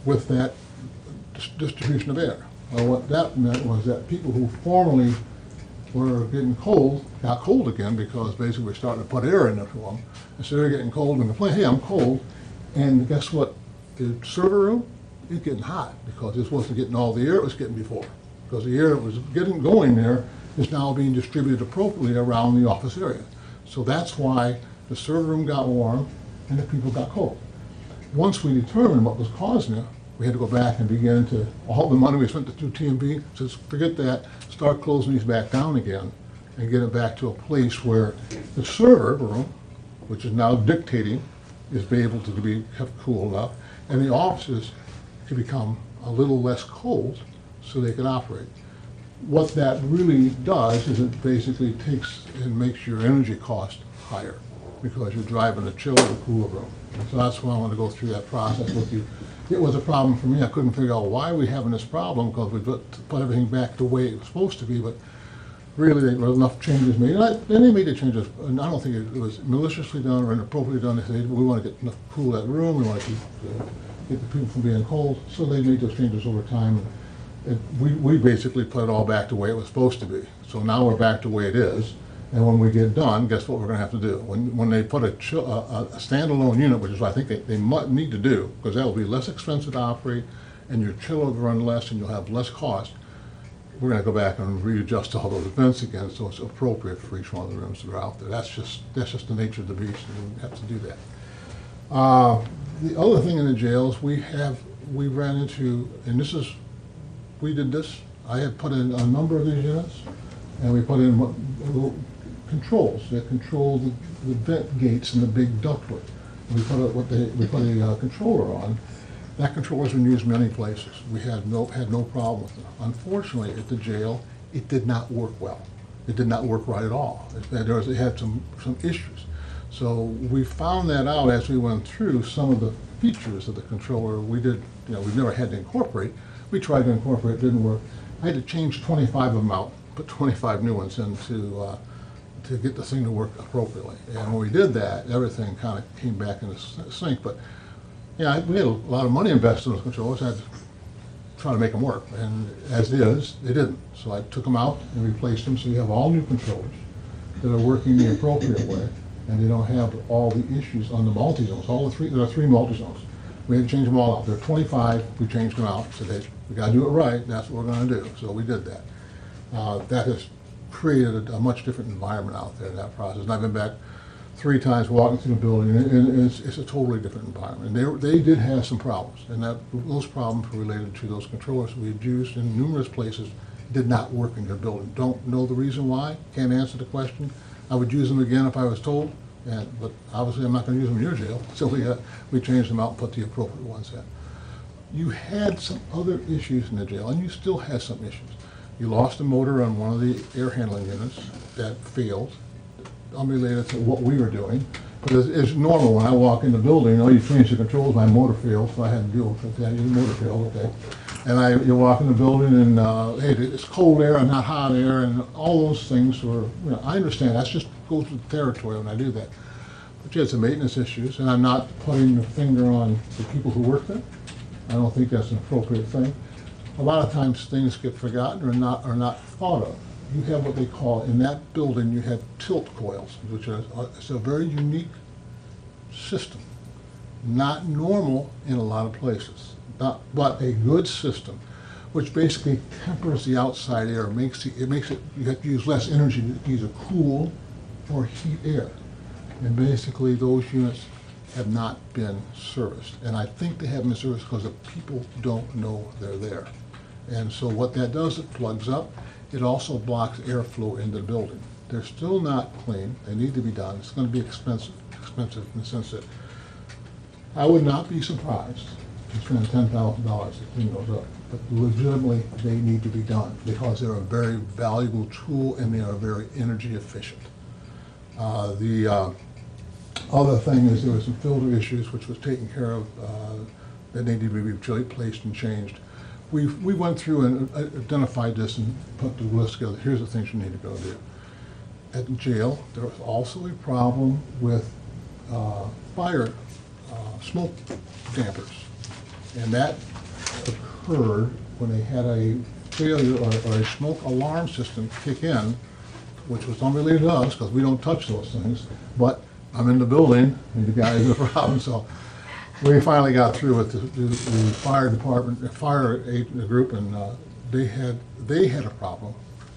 with that distribution of air. Well, what that meant was that people who formerly were getting cold got cold again, because basically we're starting to put air into them. And so they're getting cold and complain, hey, I'm cold. And guess what? The server room is getting hot because this wasn't getting all the air it was getting before. Because the air that was going there is now being distributed appropriately around the office area. So that's why the server room got warm and the people got cold. Once we determined what was causing it, we had to go back and begin to, all the money we spent to do T&B, says forget that, start closing these back down again and get it back to a place where the server room, which is now dictating, is be able to be kept cool enough, and the offices can become a little less cold so they can operate. What that really does is it basically takes and makes your energy cost higher because you're driving a chiller to cool room. So that's why I want to go through that process with you. It was a problem for me. I couldn't figure out why we having this problem because we put everything back the way it was supposed to be, but really there were enough changes made. And they made the changes, and I don't think it was maliciously done or inappropriately done. They said, we want to get enough cool that room, we want to get the people from being cold. So they made those changes over time. We basically put it all back the way it was supposed to be. So now we're back to the way it is, And when we get done, guess what we're gonna have to do? When they put a standalone unit, which is what I think they might need to do, because that'll be less expensive to operate, and your chiller will run less, and you'll have less cost, we're gonna go back and readjust all those vents again, so it's appropriate for each one of the rooms that are out there. That's just the nature of the beast, and we have to do that. The other thing in the jails, we ran into, and we did this, I had put in a number of these units, and we put in little controls that control the vent gates and the big ductwork. And we put a controller on. That controller's been used many places. We had no problem with it. Unfortunately, at the jail, it did not work well. It did not work right at all. It had some issues. So we found that out as we went through some of the features of the controller. We've never had to incorporate. We tried to incorporate, it didn't work. I had to change 25 of them out, put 25 new ones in to get the thing to work appropriately. And when we did that, everything kind of came back into sync. But yeah, we had a lot of money invested in those controllers. I had to try to make them work. And as is, they didn't. So I took them out and replaced them. So you have all new controllers that are working the appropriate way. And they don't have all the issues on the multi-zones. There are three multi-zones. We had to change them all out. There are 25, we changed them out. So we got to do it right, that's what we're going to do. So we did that. That has created a much different environment out there in that process. And I've been back 3 times walking through the building, and it's a totally different environment. And they did have some problems, and those problems were related to those controllers we had used in numerous places, did not work in your building. Don't know the reason why, can't answer the question. I would use them again if I was told, but obviously I'm not going to use them in your jail, so we changed them out and put the appropriate ones in. You had some other issues in the jail, and you still have some issues. You lost a motor on one of the air handling units that failed, unrelated to what we were doing. But it's normal when I walk in the building, you change the controls, my motor failed, so I had to deal with that. Your motor failed, okay. And you walk in the building and, hey, it's cold air and not hot air, and all those things were, I understand, that's just goes with the territory when I do that. But you had some maintenance issues, and I'm not putting the finger on the people who work there. I don't think that's an appropriate thing. A lot of times things get forgotten or not thought of. You have what they call, in that building, you had tilt coils, which it's a very unique system. Not normal in a lot of places, but a good system, which basically tempers the outside air, makes it, you have to use less energy to either cool or heat air. And basically those units have not been serviced. And I think they haven't been serviced because the people don't know they're there. And so what that does, it plugs up. It also blocks airflow into the building. They're still not clean. They need to be done. It's going to be expensive in the sense that I would not be surprised to spend $10,000 to clean those up. But legitimately, they need to be done because they're a very valuable tool and they are very energy efficient. The other thing is there were some filter issues which was taken care of that needed to be replaced and changed. We went through and identified this and put the list together. Here's the things you need to go do. At the jail, there was also a problem with fire smoke dampers. And that occurred when they had a failure or a smoke alarm system kick in, which was unrelated to us because we don't touch those things. But I'm in the building and the guy is the problem. So we finally got through with the fire department, the fire group, and they had a problem.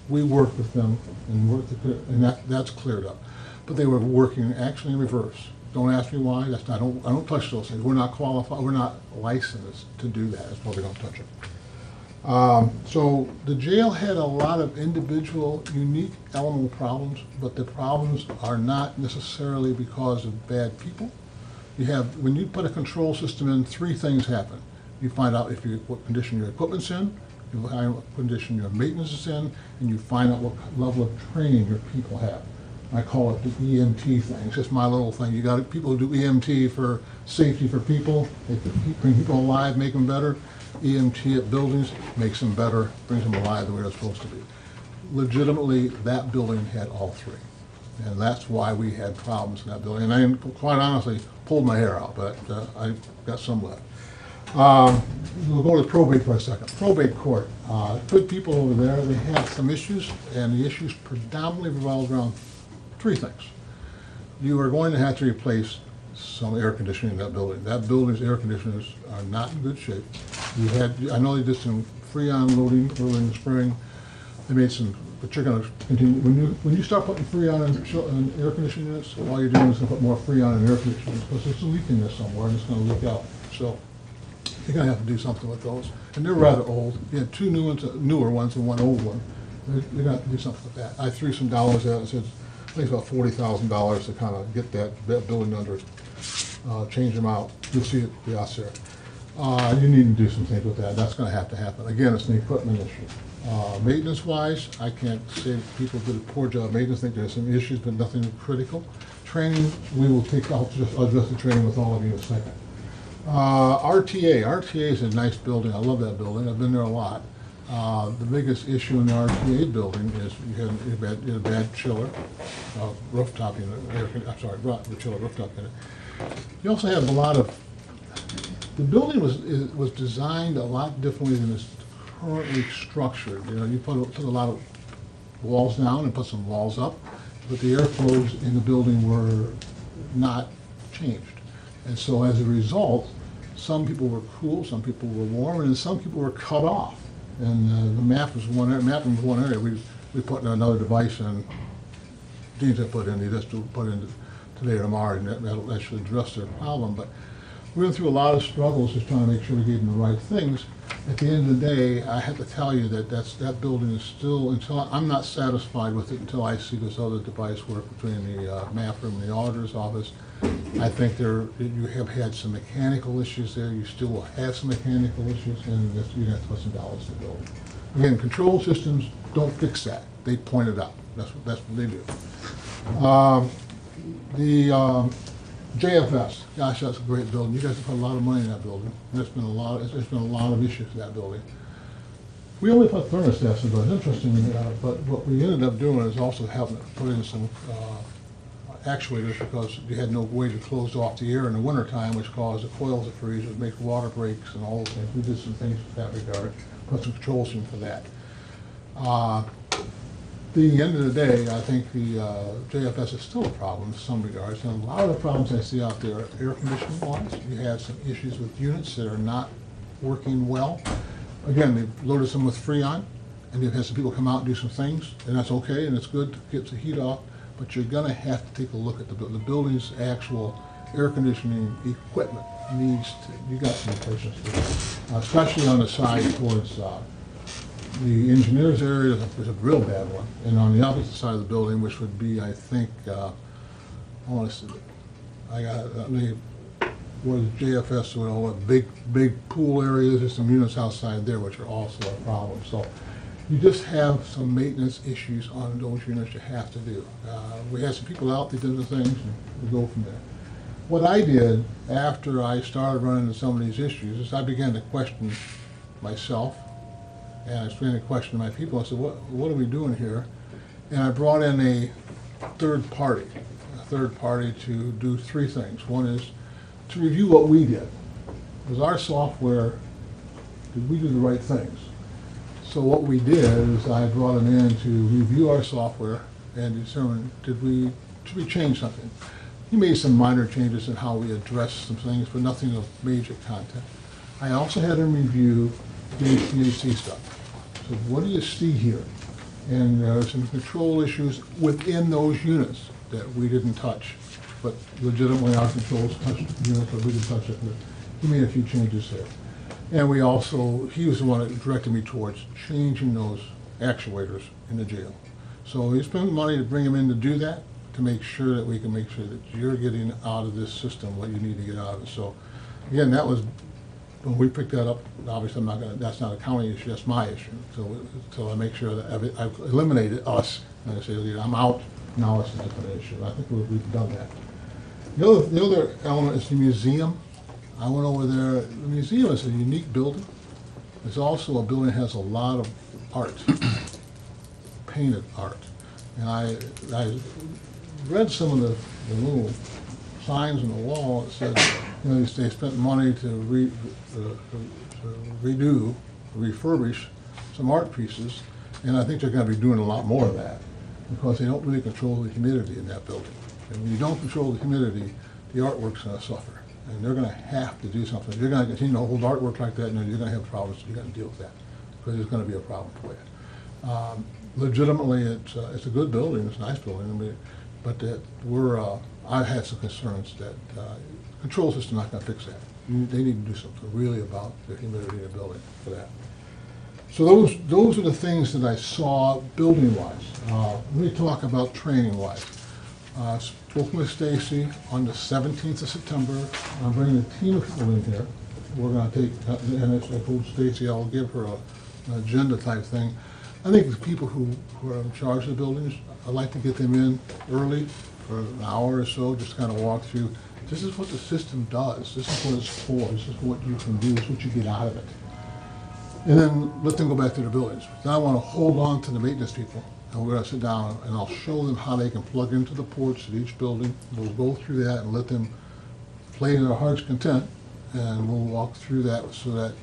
We worked with them and that's cleared up. But they were working actually in reverse. Don't ask me why. I don't touch those things. We're not qualified. We're not licensed to do that. That's why we don't touch it. So the jail had a lot of individual, unique elemental problems, but the problems are not necessarily because of bad people. When you put a control system in, 3 things happen. You find out what condition your equipment's in, you find out what condition your maintenance is in, and you find out what level of training your people have. I call it the EMT thing. It's just my little thing. You got people who do EMT for safety for people. They bring people alive, make them better. EMT at buildings makes them better, brings them alive the way they're supposed to be. Legitimately, that building had all 3. And that's why we had problems in that building. And I, quite honestly, pulled my hair out, but I got some left. We'll go to probate for a second. Probate court. Good people over there. They had some issues, and the issues predominantly revolved around three things. You are going to have to replace some air conditioning in that building. That building's air conditioners are not in good shape. I know they did some Freon loading early in the spring. They made some, but you're gonna continue, when you start putting Freon in air conditioning units, all you're doing is gonna put more Freon in air conditioning units, because there's a leak in there somewhere, and it's gonna leak out. So, you're gonna have to do something with those. And they're rather old. You had two newer ones and one old one. You're gonna have to do something with that. I threw some dollars at it, and said, I think it's about $40,000 to kind of get that building under, change them out. You'll see it, the odds there. You need to do some things with that. That's gonna have to happen. Again, it's an equipment issue. Maintenance-wise, I can't say people did a poor job. Maintenance, think there's some issues, but nothing critical. Training, I'll address the training with all of you in a second. RTA is a nice building. I love that building. I've been there a lot. The biggest issue in the RTA building is you had a bad chiller, rooftop unit, the chiller rooftop unit. You also have a lot of, the building was designed a lot differently than it's currently structured. You know, you took a lot of walls down and put some walls up, but the airflows in the building were not changed. And so as a result, some people were cool, some people were warm, and some people were cut off. And the mapping was one area. We put in another device, and Dean's had put in, he just put in today or tomorrow, and that'll actually address their problem. But we went through a lot of struggles just trying to make sure we gave them the right things. At the end of the day, I have to tell you that that building is still, I'm not satisfied with it until I see this other device work between the map room and the auditor's office. I think you have had some mechanical issues there. You still will have some mechanical issues, and you're going to have to put some dollars to build. Again, control systems don't fix that. They point it out. That's what they do. The JFS, gosh, that's a great building. You guys have put a lot of money in that building. There's been a lot of issues in that building. We only put thermostats in, but it's interesting. But what we ended up doing is also having to put in some actuators, because you had no way to close off the air in the wintertime, which caused the coils to freeze, which makes water breaks and all those things. We did some things in that regard, put some controls in for that. The end of the day, I think the JFS is still a problem in some regards, and a lot of the problems I see out there are air conditioning wise. You have some issues with units that are not working well. Again, they've loaded some with Freon, and they've had some people come out and do some things, and that's okay, and it's good to get the heat off, but you're gonna have to take a look at the building's actual air conditioning equipment needs to, you got some replacements to do, especially on the side towards the engineers area is a real bad one, and on the opposite side of the building, which would be, I think, I want to see, where the JFS with all the big pool areas, there's some units outside there which are also a problem. So you just have some maintenance issues on those units you have to do. We had some people out that did the things, and we go from there. What I did after I started running into some of these issues is I began to question myself, and I began to question my people. I said, what are we doing here? And I brought in a third party to do three things. One is to review what we did. Was our software, did we do the right things? So what we did is I brought them in to review our software and determine, should we change something? He made some minor changes in how we addressed some things, but nothing of major content. I also had him review the HVAC stuff. So what do you see here? And there are some control issues within those units that we didn't touch, but legitimately our controls touched units, but we didn't touch it. But he made a few changes there. And he was the one that directed me towards changing those actuators in the jail. So he spent money to bring him in to do that, to make sure that we can make sure that you're getting out of this system what you need to get out of it. So again, that was, when we picked that up, obviously that's not a county issue, that's my issue. So I make sure that I've eliminated us, and I say, I'm out, now it's a different issue. I think we've done that. The other element is the museum. I went over there. The museum is a unique building. It's also a building that has a lot of art, painted art. And I read some of the little signs on the wall that said, they spent money to refurbish some art pieces, and I think they're going to be doing a lot more of that. because they don't really control the humidity in that building. And when you don't control the humidity, the artwork's gonna suffer. And they're gonna have to do something. If you're gonna continue to hold artwork like that, and you're gonna have problems, you're gonna deal with that, because it's gonna be a problem for you. Legitimately, it's a good building, it's a nice building, I mean, but that I've had some concerns that control system's not gonna fix that. They need to do something really about the humidity in the building for that. So those are the things that I saw building-wise. Let me talk about training-wise. Spoke with Stacy on the 17th of September. I'm bringing a team of people in here. We're gonna take, and as I told Stacy, I'll give her an agenda type thing. I think the people who are in charge of the buildings, I'd like to get them in early for an hour or so, just kind of walk through. This is what the system does. This is what it's for. This is what you can do. This is what you get out of it. And then let them go back to their buildings. Then I want to hold on to the maintenance people, and we're going to sit down and I'll show them how they can plug into the ports at each building. We'll go through that and let them play to their heart's content, and we'll walk through that so that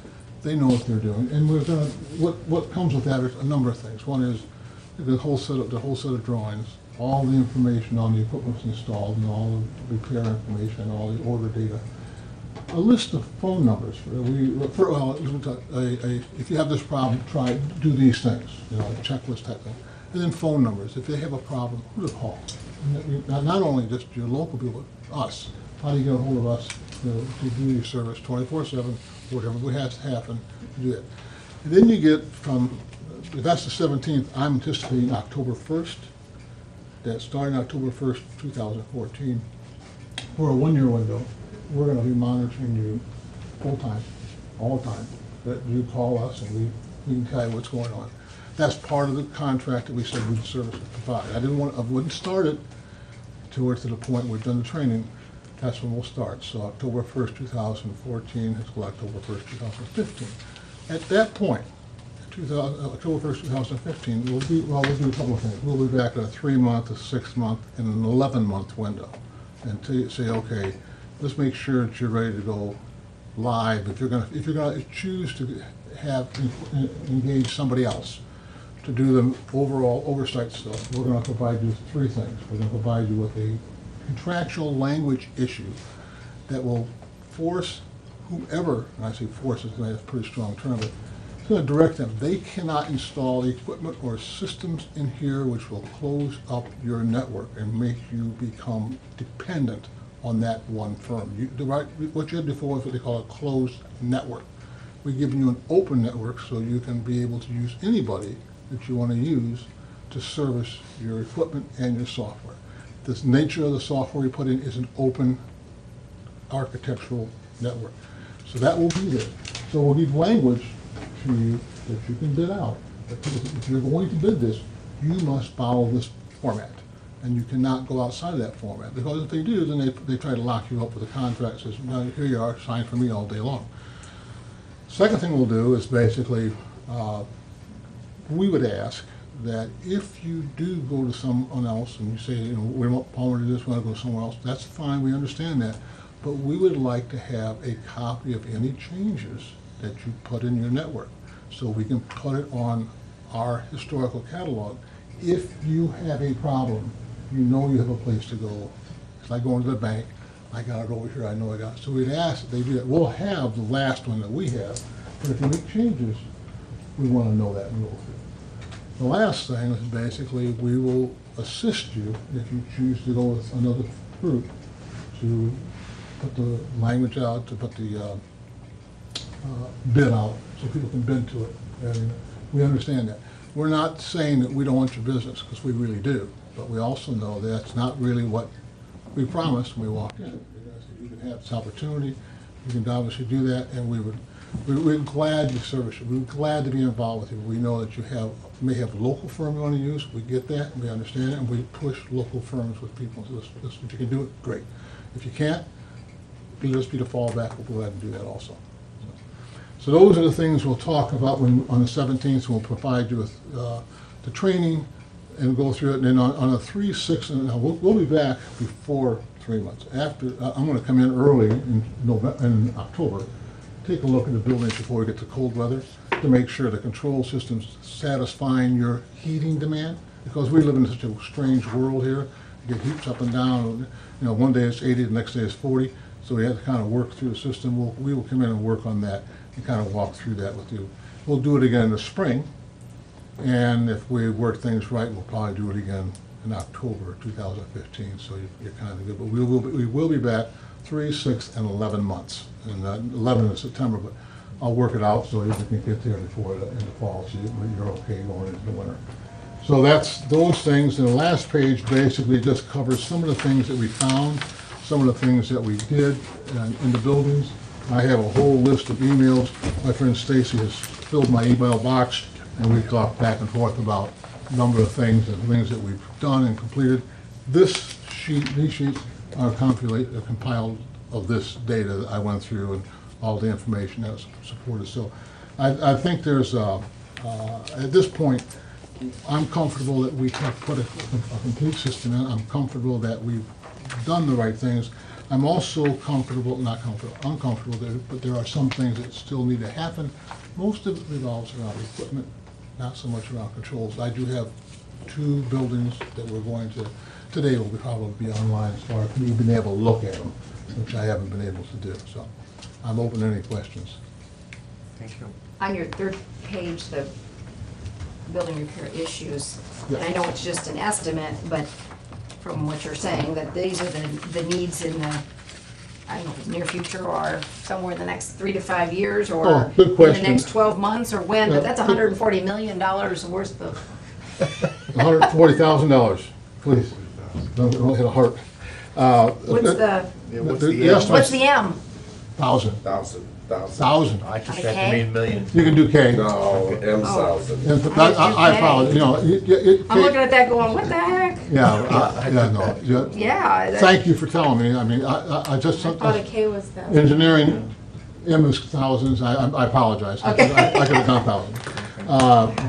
they know what they're doing. And we're going to, what comes with that is a number of things. One is the whole set of drawings, all the information on the equipment that's installed, and all the repair information, all the order data. A list of phone numbers. If you have this problem, do these things, a checklist type thing. And then phone numbers. If they have a problem, who to call? Not only just your local people, but us. How do you get a hold of us to do your service 24/7, whatever we have to happen to do it. And then you get from, if that's the 17th, I'm anticipating October 1st. That starting October 1st, 2014, for a one-year window, we're going to be monitoring you full-time, all the time. That you call us and we can tell you what's going on. That's part of the contract that we said we'd service and provide. I wouldn't start it towards to the point we've done the training. That's when we'll start. So October 1st, 2014, until October 1st, 2015. At that point, October 1st, 2015, we'll do a couple of things. We'll be back at a 3-month, a 6-month, and an 11-month window. And say, okay, let's make sure that you're ready to go live. If you're gonna choose to engage somebody else to do the overall oversight stuff, we're gonna provide you with 3 things. We're gonna provide you with a contractual language issue that will force whomever, and I say force is a pretty strong term, but it's going to direct them. They cannot install equipment or systems in here which will close up your network and make you become dependent on that one firm. What you had before is what they call a closed network. We're giving you an open network so you can be able to use anybody that you want to use to service your equipment and your software. The nature of the software we put in is an open architectural network. So that will be there. So we'll give language to you that you can bid out. If you're going to bid this, you must follow this format. And you cannot go outside of that format. Because if they do, then they try to lock you up with a contract that says, no, here you are, sign for me all day long. Second thing we'll do is basically, we would ask that if you do go to someone else and you say, we want Palmer to do this, we want to go somewhere else, that's fine, we understand that. But we would like to have a copy of any changes that you put in your network, so we can put it on our historical catalog. If you have a problem, you know you have a place to go. It's like going to the bank. I got it over here, I know I got it. So we'd ask that they do that. We'll have the last one that we have, but if you make changes, we want to know that and go through. The last thing is basically we will assist you if you choose to go with another group to put the language out, to put the bid out so people can bid to it. And we understand that. We're not saying that we don't want your business, because we really do, but we also know that's not really what we promised when we walked in. You can have this opportunity, you can obviously do that, and we're glad to service you. We're glad to be involved with you. We know that you may have a local firm you want to use. We get that, and we understand it, and we push local firms with people. So this, if you can do it, great. If you can't, let us be the fallback. We'll go ahead and do that also. So those are the things we'll talk about on the 17th. We'll provide you with the training and go through it. And then on a 3-6, and we'll be back before 3 months. After, I'm going to come in early in October, take a look at the buildings before we get to cold weather to make sure the control system's satisfying your heating demand. because we live in such a strange world here. You get heaps up and down, you know, one day it's 80, the next day it's 40, so we have to kind of work through the system. We will come in and work on that and kind of walk through that with you. We'll do it again in the spring, and if we work things right, we'll probably do it again in October 2015, so you're kind of good. But we will be back 3, 6, and 11 months, and 11 in September, but I'll work it out so you can get there before in the fall, so you're okay going into the winter. So that's those things, and the last page basically just covers some of the things that we found, some of the things that we did in the buildings. I have a whole list of emails. My friend Stacy has filled my email box, and we've talked back and forth about a number of things and things that we've done and completed. This sheet, these sheets are compiled of this data that I went through and all the information that was supported. So I think there's, at this point, I'm comfortable that we have put a complete system in. I'm comfortable that we've done the right things. I'm also uncomfortable but there are some things that still need to happen. Most of it revolves around equipment, not so much around controls. I do have 2 buildings that we're going to, today will probably be online as far as me being able to look at them, which I haven't been able to do. So I'm open to any questions.
Thank you.
On your 3rd page, the building repair issues,
Yeah.
and I know it's just an estimate, but from what you're saying, that these are the needs in the, I don't know if it's near future or somewhere in the next 3 to 5 years, or
Oh, good
in
question.
the next 12 months, or when,
Yeah.
but that's $140 million worth of,
$140,000, please. Don't hit a heart.
what's the,
estimate?
what's the M?
1,000. 1,000.
I just
Okay.
have to mean million.
You can do K.
No, M thousand.
And I apologize, you know,
I'm looking at that going, what the heck?
Yeah, no, yeah.
Yeah. that-
Thank you for telling me. I mean, I just,
I thought a K was the.
engineering, M is thousands, I apologize. I could have done thousands.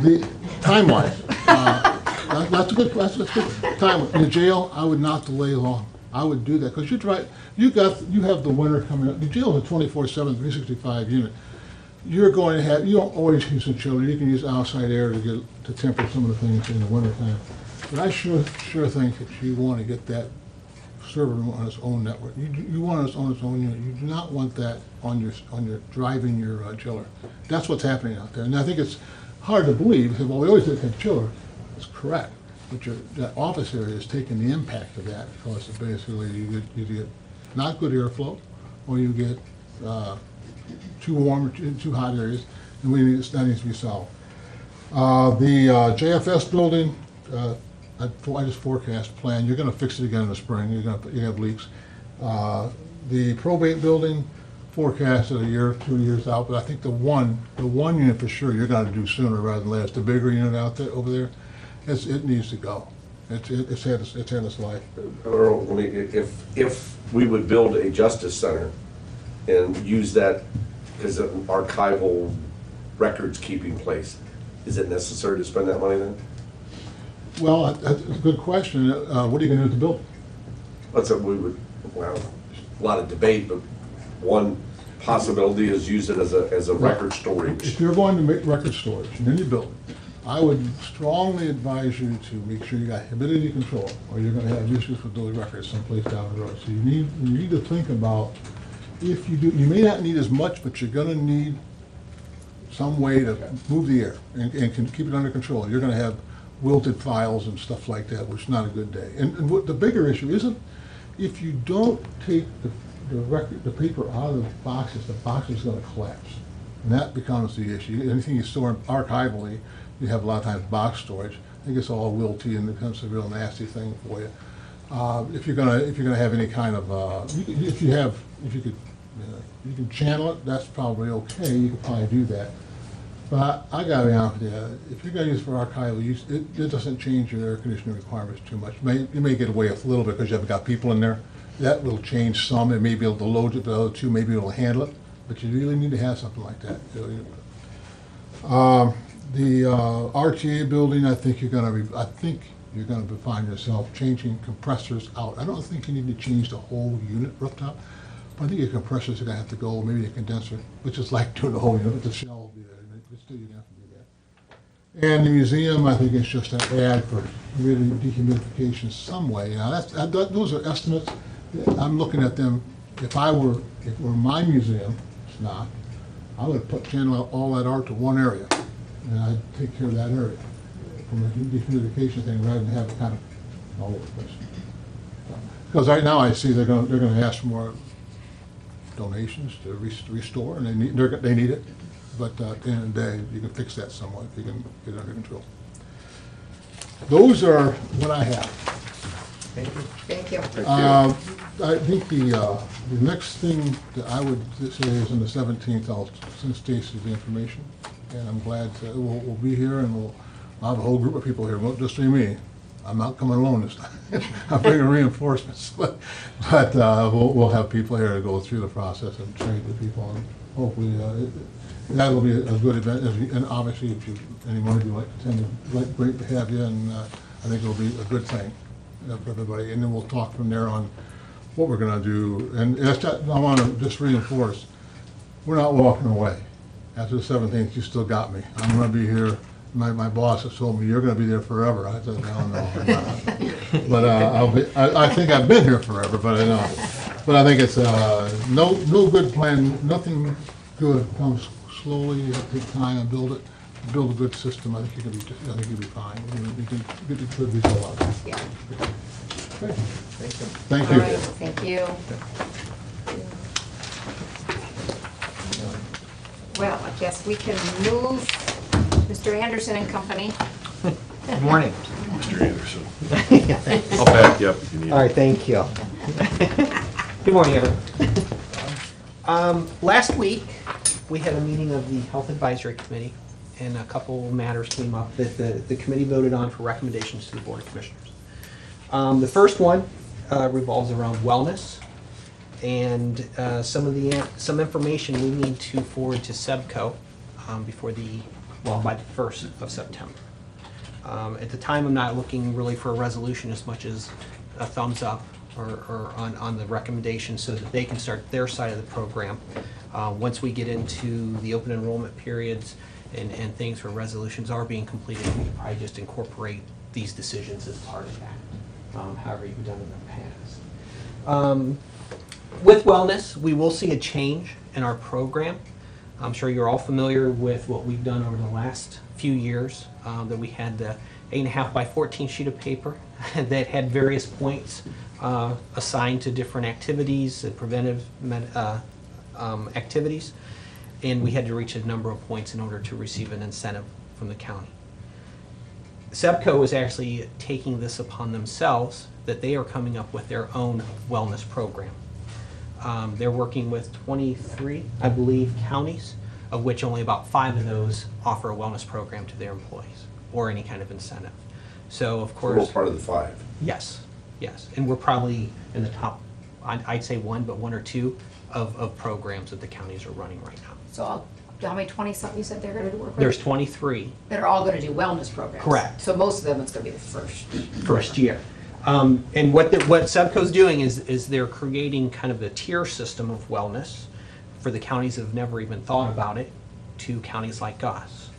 The timeline, that's a good time. In the jail, I would not delay long. I would do that, because you have the winter coming up. The jail is a 24/7, 365 unit. You're going to have, you don't always use the chiller. You can use outside air to temper some of the things in the winter time. But I sure think that you want to get that server room on its own network. You want it on its own unit. You do not want that on your driving your chiller. That's what's happening out there. And I think it's hard to believe, because, well, we always did have chiller. It's correct. But that office area is taking the impact of that, because basically you get not good airflow, or you get too warm or too hot areas, and that needs to be solved. The JFS building, I just forecast plan. You're going to fix it again in the spring. You have leaks. The probate building forecasted a year, 2 years out, but I think the one unit for sure you're going to do sooner rather than later. The bigger unit out there over there. It needs to go. It's had its life.
Earl, if we would build a justice center and use that as an archival records keeping place, is it necessary to spend that money then?
Well, that's a good question. What are you going to do with the building?
A lot of debate, but one possibility is use it as a record storage.
If you're going to make record storage in any building, I would strongly advise you to make sure you got humidity control, or you're going to have issues with those records someplace down the road. So you need to think about, if you do, you may not need as much, but you're going to need some way to move the air and can keep it under control. You're going to have wilted files and stuff like that, which is not a good day. And what the bigger issue isn't, if you don't take the paper out of the box is going to collapse. And that becomes the issue. Anything you store archivally, you have a lot of times box storage. I think it's all wilty and it becomes a real nasty thing for you. If you're gonna have any kind of, you can channel it, that's probably okay. You could probably do that. But I gotta be honest with you, if you're gonna use it for archival use, it doesn't change your air conditioning requirements too much. You may get away with a little bit because you haven't got people in there. That will change some. It may be able to load it, the other two may be able to handle it. But you really need to have something like that. The RTA building, I think you're gonna find yourself changing compressors out. I don't think you need to change the whole unit rooftop, but I think your compressors are gonna have to go, maybe a condenser, which is like doing the whole unit, but the shell will be there, but still you're gonna have to do And the museum, I think it's just an ad for really dehumidification some way. Now, those are estimates. I'm looking at them, if it were my museum, it's not, I would channel all that art to one area, and I'd take care of that area from a dehumidification thing, rather than have it kind of all over the place. Because right now I see they're gonna ask for more donations to restore, and they need it. But at the end of the day, you can fix that somewhat, if you can get it under control. Those are what I have.
Thank you.
Thank you.
I think the next thing that I would say is on the 17th, I'll send Stacy the information, and I'm glad we'll be here, and I'll have a whole group of people here, won't just be me. I'm not coming alone this time. I'm bringing reinforcements, but we'll have people here to go through the process and train the people, and hopefully that'll be a good event. And obviously, if any one of you like to attend, great to have you, and I think it'll be a good thing for everybody. And then we'll talk from there on what we're going to do. And I want to just reinforce, we're not walking away. After the 17th, you still got me. I'm going to be here. My boss has told me, you're going to be there forever. I said, no, I'm not. But I think I've been here forever, but I know. But I think it's no good plan. Nothing good comes slowly. You have to take time and build a good system. I think you'll be fine. You can get a good result out of it.
Yeah.
Okay.
Thank you.
Thank
All
you.
right, thank you. Well, I guess we can move Mr. Anderson and Company.
Good morning.
Mr. Anderson. I'll back you up if you need.
All right, thank you. Good morning, everyone. Last week, we had a meeting of the Health Advisory Committee, and a couple matters came up that the committee voted on for recommendations to the Board of Commissioners. The first one revolves around wellness, and some information we need to forward to SEBCO by the 1st of September. At the time, I'm not looking really for a resolution as much as a thumbs up or on the recommendation so that they can start their side of the program. Once we get into the open enrollment periods and things where resolutions are being completed, we can probably just incorporate these decisions as part of that, however you've done in the past. With wellness, we will see a change in our program. I'm sure you're all familiar with what we've done over the last few years, that we had the 8.5 by 14 sheet of paper that had various points assigned to different activities and preventive activities, and we had to reach a number of points in order to receive an incentive from the county. SEBCO is actually taking this upon themselves, that they are coming up with their own wellness program. They're working with 23, I believe, counties, of which only about 5 of those offer a wellness program to their employees or any kind of incentive. So, of course,
We're part of the 5.
yes, and we're probably in the top, I'd say 1, but 1 or 2 of programs that the counties are running right now.
So how many 20-something you said they're going to work with?
There's 23
That are all going to do wellness programs?
Correct.
So most of them, it's going to be the
first year. And what SEBCO's doing is they're creating kind of a tier system of wellness for the counties that have never even thought about it, to counties like us,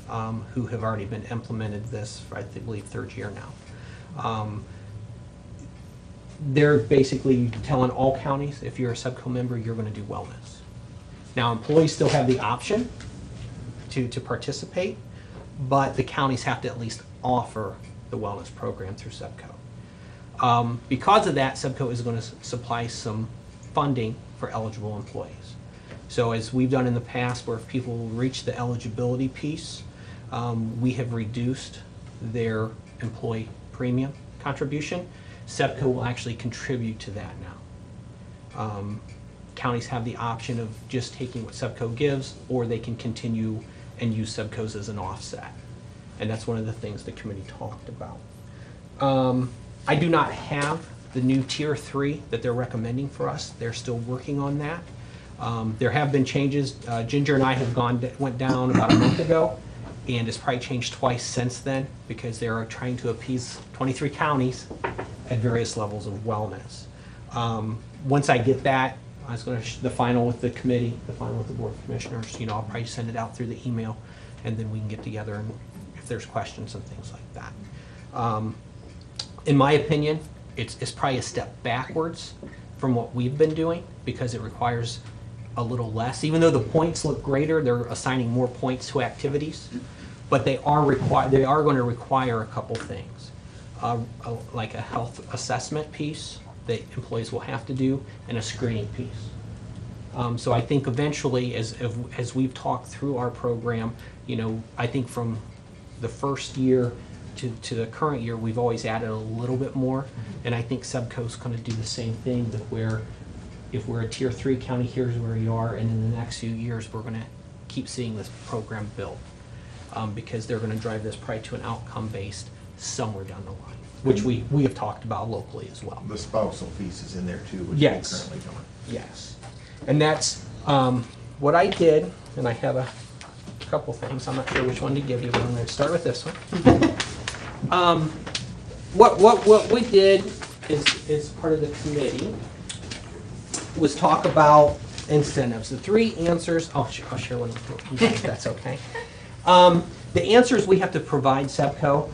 who have already been implemented this for, I believe, 3rd year now. They're basically telling all counties, if you're a SEBCO member, you're going to do wellness. Now, employees still have the option to participate, but the counties have to at least offer the wellness program through SEBCO. Because of that, SEBCO is going to supply some funding for eligible employees. So as we've done in the past, where if people reach the eligibility piece, we have reduced their employee premium contribution. SEBCO will actually contribute to that now. Counties have the option of just taking what SEBCO gives, or they can continue and use SEBCOs as an offset. And that's one of the things the committee talked about. I do not have the new Tier 3 that they're recommending for us. They're still working on that. There have been changes. Ginger and I have went down about a month ago, and it's probably changed twice since then, because they are trying to appease 23 counties at various levels of wellness. Once I get that, I was going to the final with the committee, the final with the Board of Commissioners. I'll probably send it out through the email, and then we can get together and if there's questions and things like that. In my opinion, it's probably a step backwards from what we've been doing because it requires a little less. Even though the points look greater, they're assigning more points to activities, but they are going to require a couple things, like a health assessment piece that employees will have to do and a screening piece. So I think eventually, as we've talked through our program, I think from the first year to the current year, we've always added a little bit more, and I think Subco's going to do the same thing. That if we're a Tier 3 county, here's where we are, and in the next few years, we're going to keep seeing this program built because they're going to drive this probably to an outcome-based somewhere down the line, which we have talked about locally as well.
The spousal piece is in there too, which
Yes.
we're currently doing.
Yes, and that's what I did, and I have a couple things. I'm not sure which one to give you, but I'm going to start with this one. What we did is part of the committee was talk about incentives. The three answers. I'll share one of them if that's okay. The answers we have to provide Subco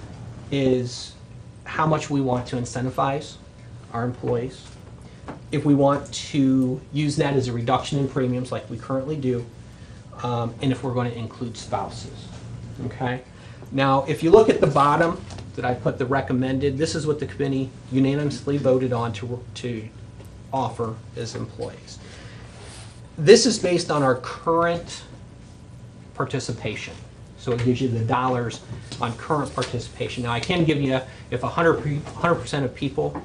is how much we want to incentivize our employees, if we want to use that as a reduction in premiums like we currently do, and if we're going to include spouses. Okay? Now, if you look at the bottom that I put the recommended, this is what the committee unanimously voted on to offer as employees. This is based on our current participation. So it gives you the dollars on current participation. Now, I can give you, if 100% of people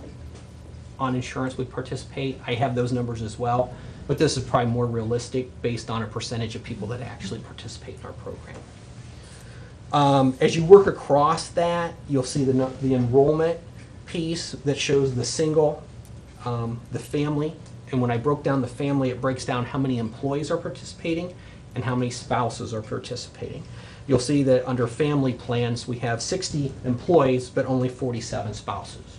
on insurance would participate, I have those numbers as well, but this is probably more realistic based on a percentage of people that actually participate in our program. As you work across that, you'll see the enrollment piece that shows the single, the family, and when I broke down the family, it breaks down how many employees are participating and how many spouses are participating. You'll see that under family plans, we have 60 employees, but only 47 spouses.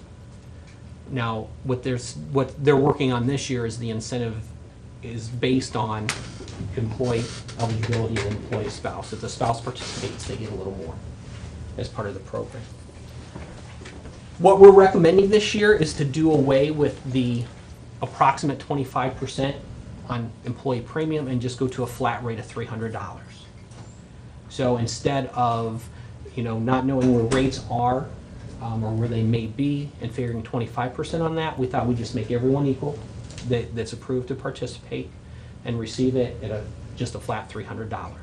Now, what they're working on this year is the incentive is based on employee eligibility and employee spouse. If the spouse participates, they get a little more as part of the program. What we're recommending this year is to do away with the approximate 25% on employee premium and just go to a flat rate of $300. So instead of not knowing where rates are or where they may be and figuring 25% on that, we thought we'd just make everyone equal that's approved to participate and receive it at just a flat $300.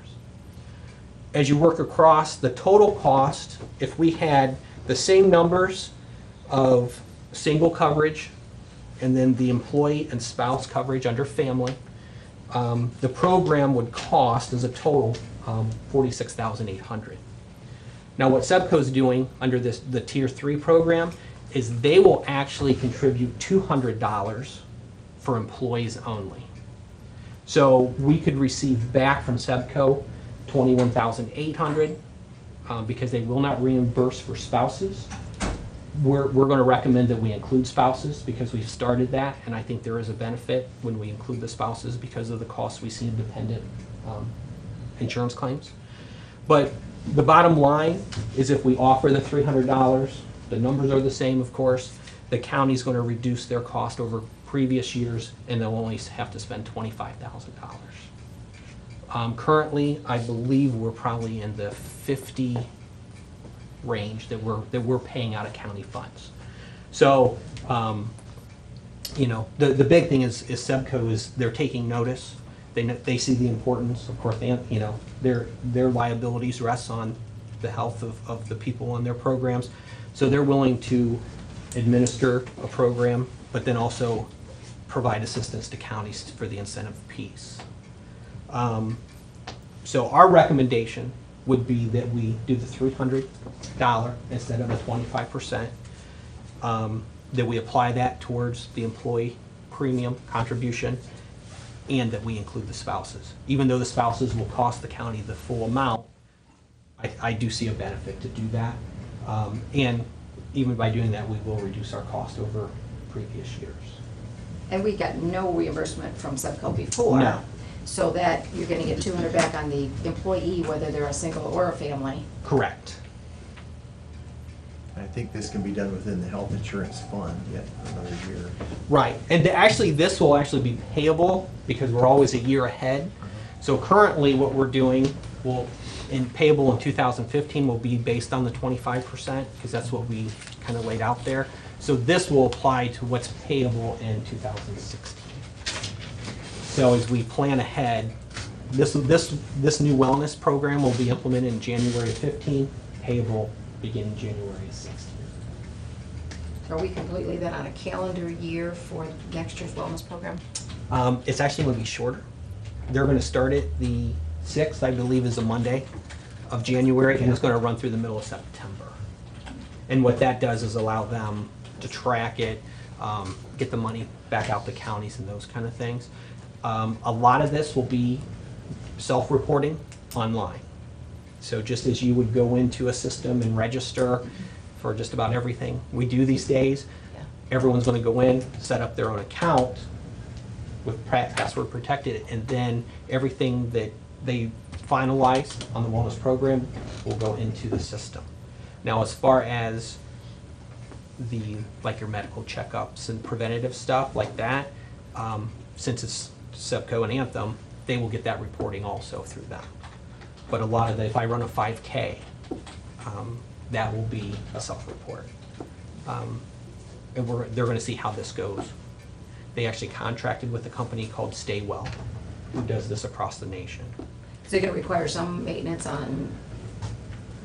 As you work across the total cost, if we had the same numbers of single coverage and then the employee and spouse coverage under family, the program would cost as a total $46,800. Now what Subco is doing under the Tier 3 program is they will actually contribute $200 for employees only. So we could receive back from Subco $21,800 because they will not reimburse for spouses. We're going to recommend that we include spouses because we've started that, and I think there is a benefit when we include the spouses because of the costs we see in dependent insurance claims. But the bottom line is if we offer the $300, the numbers are the same, of course, the county's going to reduce their cost over previous years, and they'll only have to spend $25,000. Currently, I believe we're probably in the 50 range that we're paying out of county funds. So, the big thing is Subco is they're taking notice. They see the importance. Of course, their liabilities rest on the health of the people on their programs, so they're willing to administer a program, but then also provide assistance to counties for the incentive piece. So our recommendation would be that we do the $300 instead of the 25%, that we apply that towards the employee premium contribution, and that we include the spouses. Even though the spouses will cost the county the full amount, I do see a benefit to do that. And even by doing that, we will reduce our cost over previous years.
And we got no reimbursement from Subco before.
No.
So that you're gonna get $200 back on the employee, whether they're a single or a family.
Correct.
think this can be done within the health insurance fund yet for another year.
Right, and actually, this will actually be payable because we're always a year ahead. So currently, what we're doing payable in 2015 will be based on the 25%, because that's what we kind of laid out there. So this will apply to what's payable in 2016. So as we plan ahead, this new wellness program will be implemented in January of 15, payable beginning January of 16.
Are we completely then on a calendar year for next year's wellness program?
It's actually going to be shorter. They're going to start it the 6th, I believe, is a Monday of January, and it's going to run through the middle of September. And what that does is allow them to track it, get the money back out to counties and those kind of things. A lot of this will be self-reporting online. So just as you would go into a system and register for just about everything we do these days, everyone's going to go in, set up their own account with password protected, and then everything that they finalize on the wellness program will go into the system. Now, as far as like your medical checkups and preventative stuff like that, since it's SEPCO and Anthem, they will get that reporting also through them. But a lot of if I run a 5K, that will be a self-report. And they're going to see how this goes. They actually contracted with a company called Staywell, who does this across the nation.
So you're going to require some maintenance on,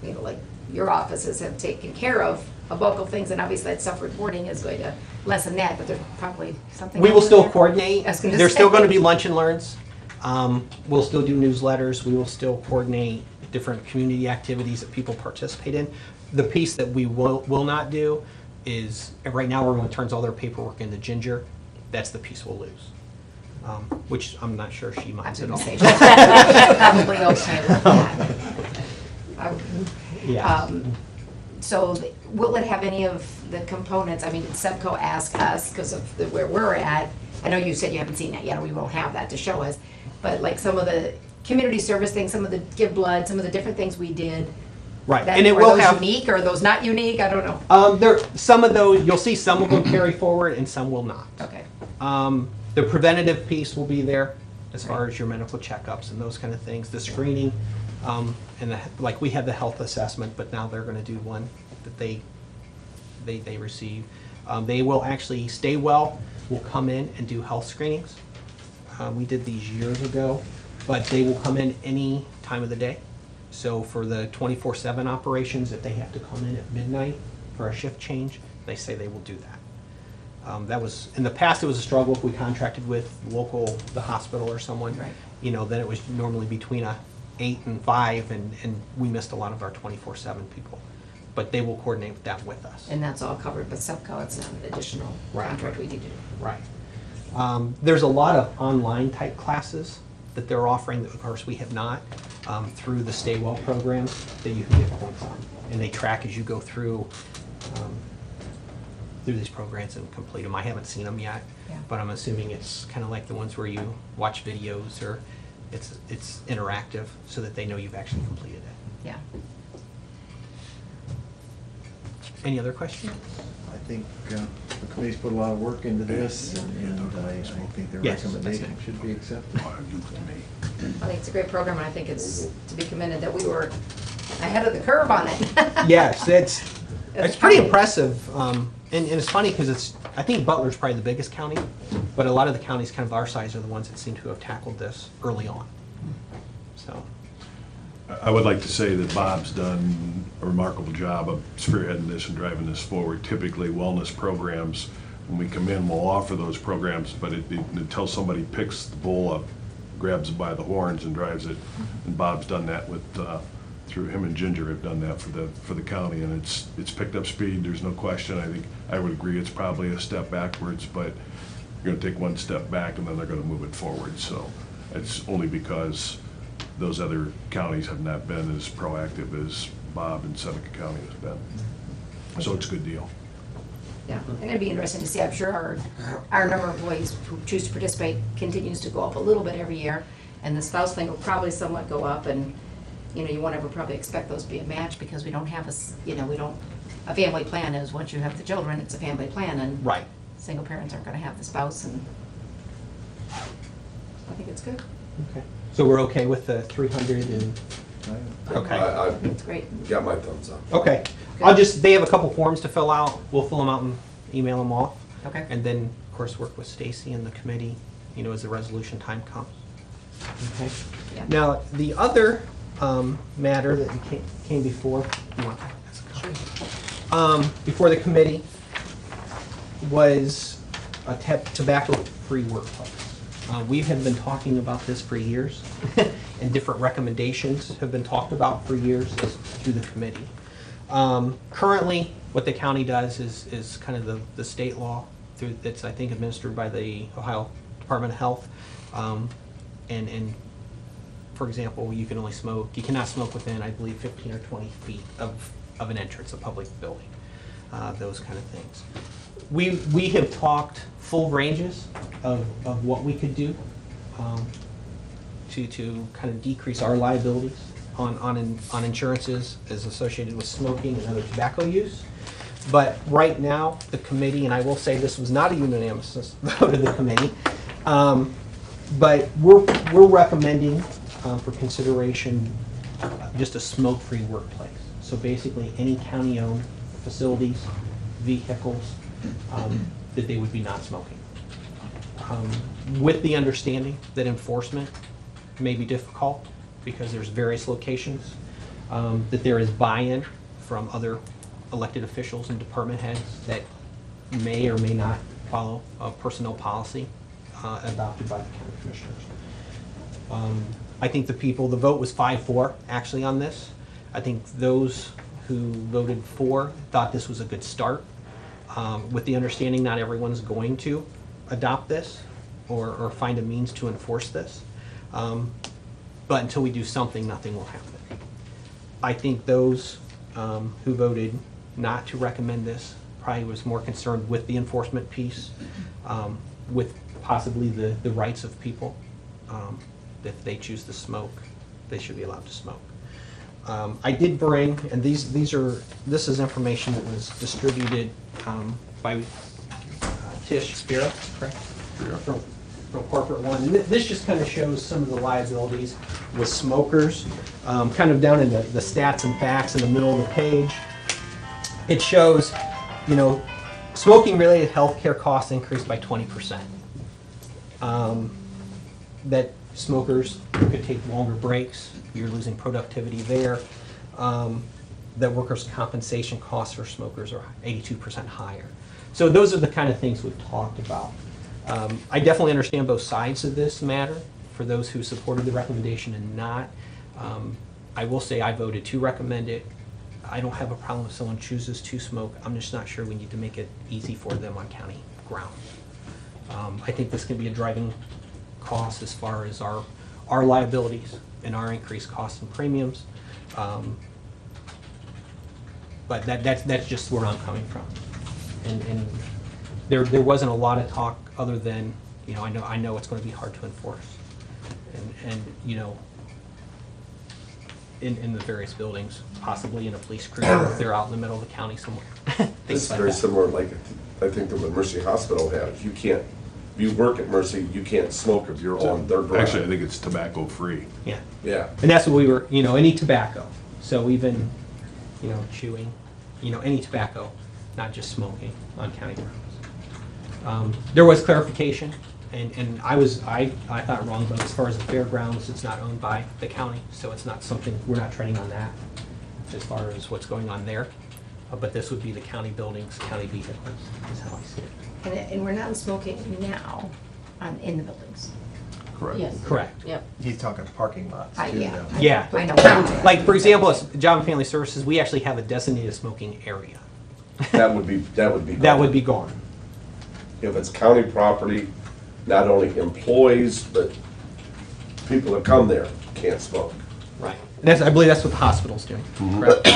like your offices have taken care of a bulk of things, and obviously that self-reporting is going to lessen that, but there's probably something.
We will
else in
still
there?
coordinate.
I was gonna
There's
say.
still going to be lunch and learns. We'll still do newsletters. We will still coordinate different community activities that people participate in. The piece that we will not do is, right now everyone turns all their paperwork into Ginger. That's the piece we'll lose, which I'm not sure she
I was
minds at
going
all.
to say, that's probably okay with that.
Yeah.
So will it have any of the components, I mean, did SEPCO ask us, because of where we're at, I know you said you haven't seen that yet, and we won't have that to show us, but like some of the community service things, some of the give blood, some of the different things we did.
Right,
that-
and it
are
will
those
have,
unique, or are those not unique? I don't know.
some of those, you'll see some of them carry forward and some will not.
Okay.
The preventative piece will be there as far as your medical checkups and those kind of things, the screening, and like we have the health assessment, but now they're going to do one that they receive. They will actually Staywell will come in and do health screenings. We did these years ago, but they will come in any time of the day. So for the 24/7 operations, if they have to come in at midnight for a shift change, they say they will do that. That was, in the past, it was a struggle if we contracted with the hospital or someone.
Right.
Then it was normally between 8 and 5, and we missed a lot of our 24/7 people. But they will coordinate that with us.
And that's all covered by SEPCO, it's not an additional
Right.
contract we need to do.
Right. There's a lot of online type classes that they're offering that, of course, we have not, through the Staywell program that you can get points on. And they track as you go through these programs and complete them. I haven't seen them yet,
Yeah.
but I'm assuming it's kind of like the ones where you watch videos, or it's interactive so that they know you've actually completed it.
Yeah.
Any other questions?
I think the committee's put a lot of work into this, and I think their
Yes,
recommendation
that's it.
should be accepted.
I think it's a great program, and I think it's to be commended that we were ahead of the curve on it.
Yes, it's pretty
funny.
impressive. And it's funny because I think Butler's probably the biggest county, but a lot of the counties kind of our size are the ones that seem to have tackled this early on. So,
I would like to say that Bob's done a remarkable job of spearheading this and driving this forward. Typically, wellness programs, when we come in, we'll offer those programs, but until somebody picks the bull up, grabs it by the horns and drives it, and Bob's done that with, through him and Ginger have done that for the county, and it's picked up speed, there's no question. I think, I would agree, it's probably a step backwards, but you're gonna take one step back and then they're gonna move it forward. So it's only because those other counties have not been as proactive as Bob and Seneca County has been. So it's a good deal.
Yeah, and it'd be interesting to see, I'm sure our number of employees who choose to participate continues to go up a little bit every year, and the spouse thing will probably somewhat go up, and, you won't ever probably expect those to be a match, because we don't have we don't a family plan is, once you have the children, it's a family plan, and
Right.
single parents aren't gonna have the spouse, and I think it's good.
Okay. So we're okay with the 300 and, okay.
I
It's great.
got my thumbs up.
Okay. I'll just, they have a couple forms to fill out. We'll fill them out and email them off.
Okay.
And then, of course, work with Stacy and the committee, you know, as the resolution time comes. Okay.
Yeah.
Now, the other matter that came before, you want this copy? Before the committee was a tobacco-free workplace. We have been talking about this for years, and different recommendations have been talked about for years through the committee. Currently, what the county does is kind of the state law that's, I think, administered by the Ohio Department of Health. And for example, you cannot smoke within, I believe, 15 or 20 feet of an entrance, a public building, those kind of things. We have talked full ranges of what we could do to kind of decrease our liabilities on insurances as associated with smoking and other tobacco use. But right now, the committee, and I will say this was not a unanimous vote of the committee, but we're recommending for consideration just a smoke-free workplace. So basically, any county-owned facilities, vehicles, that they would be not smoking. With the understanding that enforcement may be difficult because there's various locations, that there is buy-in from other elected officials and department heads that may or may not follow a personnel policy adopted by the county commissioners. I think the vote was 5-4 actually on this. I think those who voted for thought this was a good start, with the understanding not everyone's going to adopt this or find a means to enforce this. But until we do something, nothing will happen. I think those who voted not to recommend this probably was more concerned with the enforcement piece, with possibly the rights of people. If they choose to smoke, they should be allowed to smoke. I did bring, and this is information that was distributed by Tish Spira, correct? From Corporate One. And this just kind of shows some of the liabilities with smokers, kind of down in the stats and facts in the middle of the page. It shows, you know, smoking-related healthcare costs increased by 20%. That smokers could take longer breaks, you're losing productivity there. That workers' compensation costs for smokers are 82% higher. So those are the kind of things we've talked about. I definitely understand both sides of this matter, for those who supported the recommendation and not. I will say I voted to recommend it. I don't have a problem if someone chooses to smoke. I'm just not sure we need to make it easy for them on county grounds. I think this can be a driving cost as far as our liabilities and our increased costs and premiums. But that's just where I'm coming from. And there wasn't a lot of talk other than, you know, I know it's going to be hard to enforce. And you know, in the various buildings, possibly in a police cruiser if they're out in the middle of the county somewhere.
This is
like
very
that.
similar, like, I think that what Mercy Hospital has. You can't, if you work at Mercy, you can't smoke if you're on their ground.
Actually, I think it's tobacco-free.
Yeah.
Yeah.
And that's what we were, you know, any tobacco. So even, you know, chewing, you know, any tobacco, not just smoking on county grounds. There was clarification, and I thought wrong, but as far as the fairgrounds, it's not owned by the county, so it's not something, we're not treading on that as far as what's going on there. But this would be the county buildings, county vehicles, is how I see it.
And we're not smoking now in the buildings.
Correct.
Yes.
Correct.
Yep.
He's talking parking lots too,
Yeah.
though.
Yeah.
I know.
Like, for example, as Job and Family Services, we actually have a designated smoking area.
That would be.
That would be gone.
If it's county property, not only employees, but people that come there can't smoke.
Right. And I believe that's what the hospital's doing. Correct.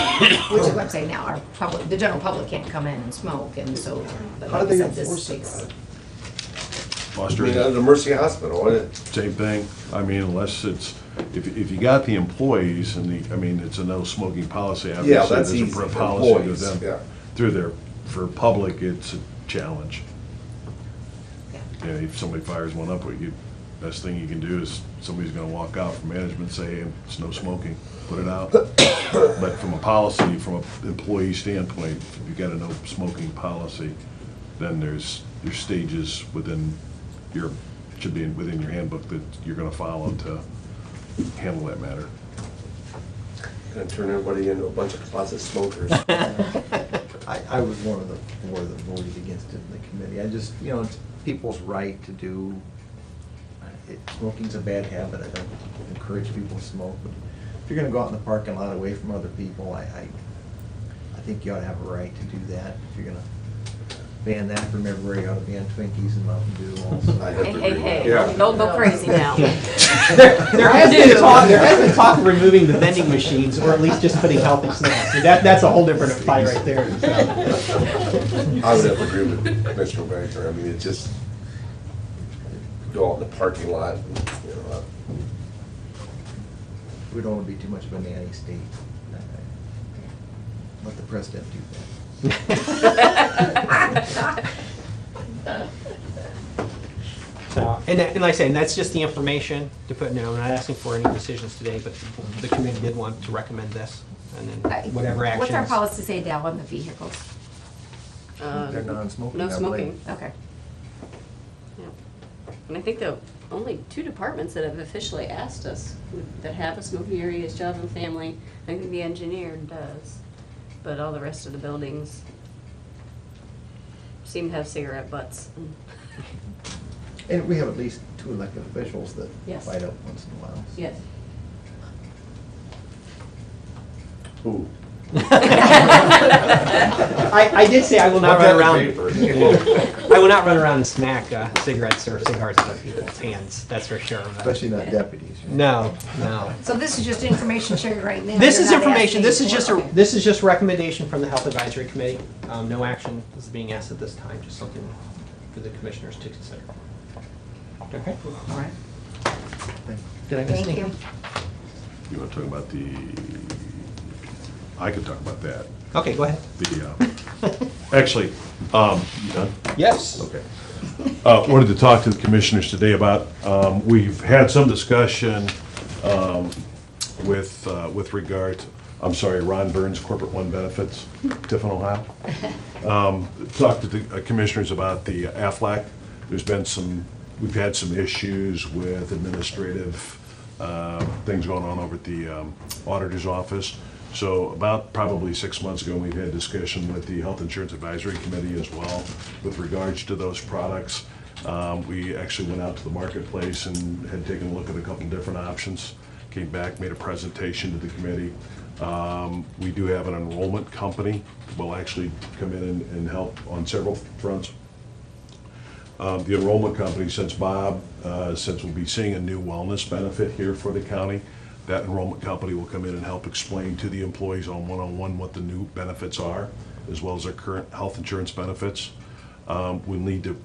Which is what I'm saying now, the general public can't come in and smoke, and so, but
How
like
do
I
they
said, this
enforce
takes.
it?
I
Foster,
mean, the Mercy Hospital,
same thing. I mean, unless it's, if you got the employees and I mean, it's a no smoking policy.
yeah,
Obviously,
that's
there's
easy.
a policy to
Employees,
them.
yeah.
through there. For public, it's a challenge. Yeah, if somebody fires one up, best thing you can do is, somebody's gonna walk out from management, say, hey, it's no smoking, put it out. But from a policy, from an employee standpoint, if you've got a no smoking policy, then there's stages within should be within your handbook that you're gonna follow to handle that matter.
Gonna turn everybody into a bunch of closet smokers.
I was one of the four that voted against it in the committee. I just, it's people's right to do, smoking's a bad habit. I don't encourage people to smoke. But if you're gonna go out in the parking lot away from other people, I think you ought to have a right to do that. If you're gonna ban that from everywhere, you ought to ban Twinkies and Mountain Dew also.
I have to
Hey,
agree with
hey,
that.
hey, don't go crazy now.
There has been talk of removing the vending machines, or at least just putting healthy snacks. That's a whole different fight right there. So.
I would have to agree with Commissioner Wagner. I mean, it just, go out in the parking lot, and,
We don't want to be too much of a nanny state. Let the president do that.
So, and like I said, that's just the information to put in there. I'm not asking for any decisions today, but the committee did want to recommend this, and then whatever actions.
What's our policy say, Dal, on the vehicles?
They're non-smoking.
No
I believe.
smoking.
Okay.
Yeah. And I think the only two departments that have officially asked us that have a smoking area is Job and Family. I think the engineer does, but all the rest of the buildings seem to have cigarette butts.
And we have at least 2 elected officials that
Yes.
fight up once in a while.
Yes.
Ooh.
I did say I will not
Put that
run
in
around.
paper.
I will not run around and smack cigarettes or cigars out of people's hands. That's for sure. but-
Especially not deputies.
No, no.
So this is just information shared right now?
This
You're
is
not
information.
asking
This is
for-
just
okay.
this is just recommendation from the Health Advisory Committee. No action is being asked at this time. Just something for the commissioners to consider. Okay.
All right.
Did I miss
Thank
anything?
you.
You wanna talk about I could talk about that.
Okay. Go ahead.
Actually, you done?
Yes.
Okay. Wanted to talk to the commissioners today about, we've had some discussion with regard, I'm sorry, Ron Burns, Corporate One Benefits, Tiffin, Ohio. Talked to the commissioners about the Aflac. We've had some issues with administrative things going on over at the auditor's office. So about probably 6 months ago, we've had discussion with the Health Insurance Advisory Committee as well with regards to those products. We actually went out to the marketplace and had taken a look at a couple different options, came back, made a presentation to the committee. We do have an enrollment company that will actually come in and help on several fronts. The enrollment company, since we'll be seeing a new wellness benefit here for the county, that enrollment company will come in and help explain to the employees on one-on-one what the new benefits are, as well as their current health insurance benefits. We'll need to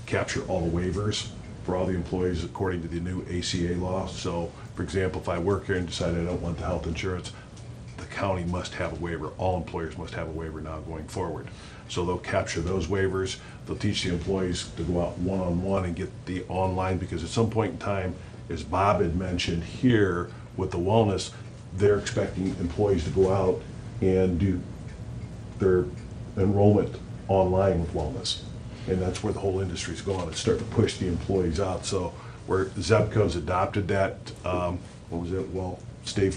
capture all the waivers for all the employees according to the new ACA law. So, for example, if I work here and decide I don't want the health insurance, the county must have a waiver. All employers must have a waiver now going forward. So they'll capture those waivers. They'll teach the employees to go out one-on-one and get the online, because at some point in time, as Bob had mentioned here with the wellness, they're expecting employees to go out and do their enrollment online with wellness. And that's where the whole industry's going. It's starting to push the employees out. So where Zebco's adopted that, what was it? Well,
Stay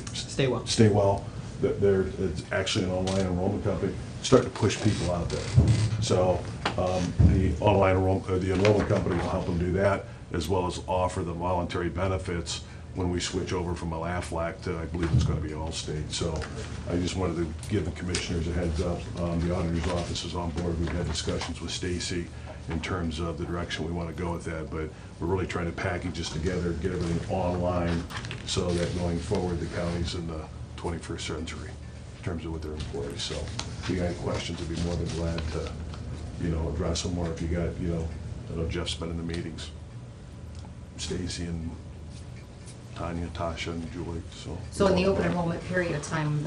well.
Stay Well. It's actually an online enrollment company, starting to push people out there. So the enrollment company will help them do that, as well as offer the voluntary benefits when we switch over from Aflac to, I believe it's going to be Allstate. So I just wanted to give the commissioners a heads up. The auditor's office is on board. We've had discussions with Stacy in terms of the direction we want to go with that, but we're really trying to package this together, get everything online, so that going forward, the county's in the 21st century in terms of with their employees. So if you got any questions, I'd be more than glad to, address them, or if you got, I know Jeff's been in the meetings, Stacy and Tanya, Tasha, and Julie, so.
So in the open enrollment period of time,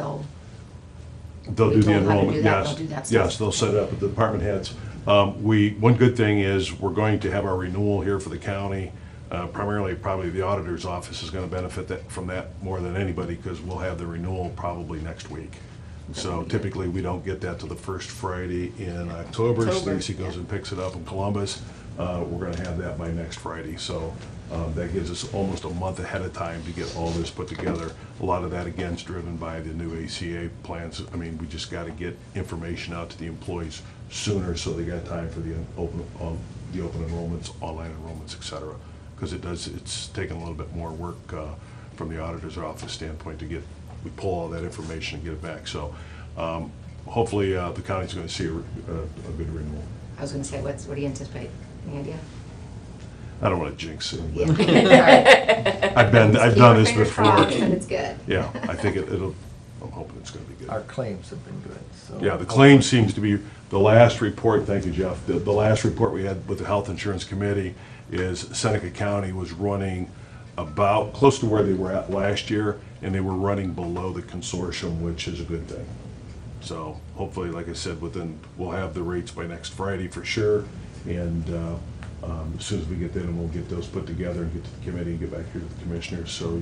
They'll
We
do the
told them how to
enrollment,
do that,
yes.
they'll do that stuff.
Yes, they'll set it up with the department heads. One good thing is, we're going to have our renewal here for the county. Primarily, probably the auditor's office is gonna benefit from that more than anybody, because we'll have the renewal probably next week. So typically, we don't get that till the first Friday in October. Stacy goes and picks it up in Columbus. We're gonna have that by next Friday, so that gives us almost a month ahead of time to get all this put together. A lot of that, again, is driven by the new ACA plans. I mean, we just gotta get information out to the employees sooner, so they got time for the open enrollments, online enrollments, et cetera. Because it's taken a little bit more work from the auditor's office standpoint to we pull all that information and get it back. So hopefully the county's gonna see a good renewal.
I was gonna say, what do you anticipate? Any idea?
I don't wanna jinx it.
Yeah.
but
All right.
I've done this
Keep our fingers
before.
crossed that it's good.
Yeah, I think I'm hoping it's gonna be good.
Our claims have been good, so.
Yeah, the claim seems to be, the last report, thank you, Jeff, the last report we had with the Health Insurance Committee is Seneca County was running about, close to where they were at last year, and they were running below the consortium, which is a good thing. So hopefully, like I said, we'll have the rates by next Friday for sure, and as soon as we get that, and we'll get those put together and get to the committee and get back here to the commissioners, so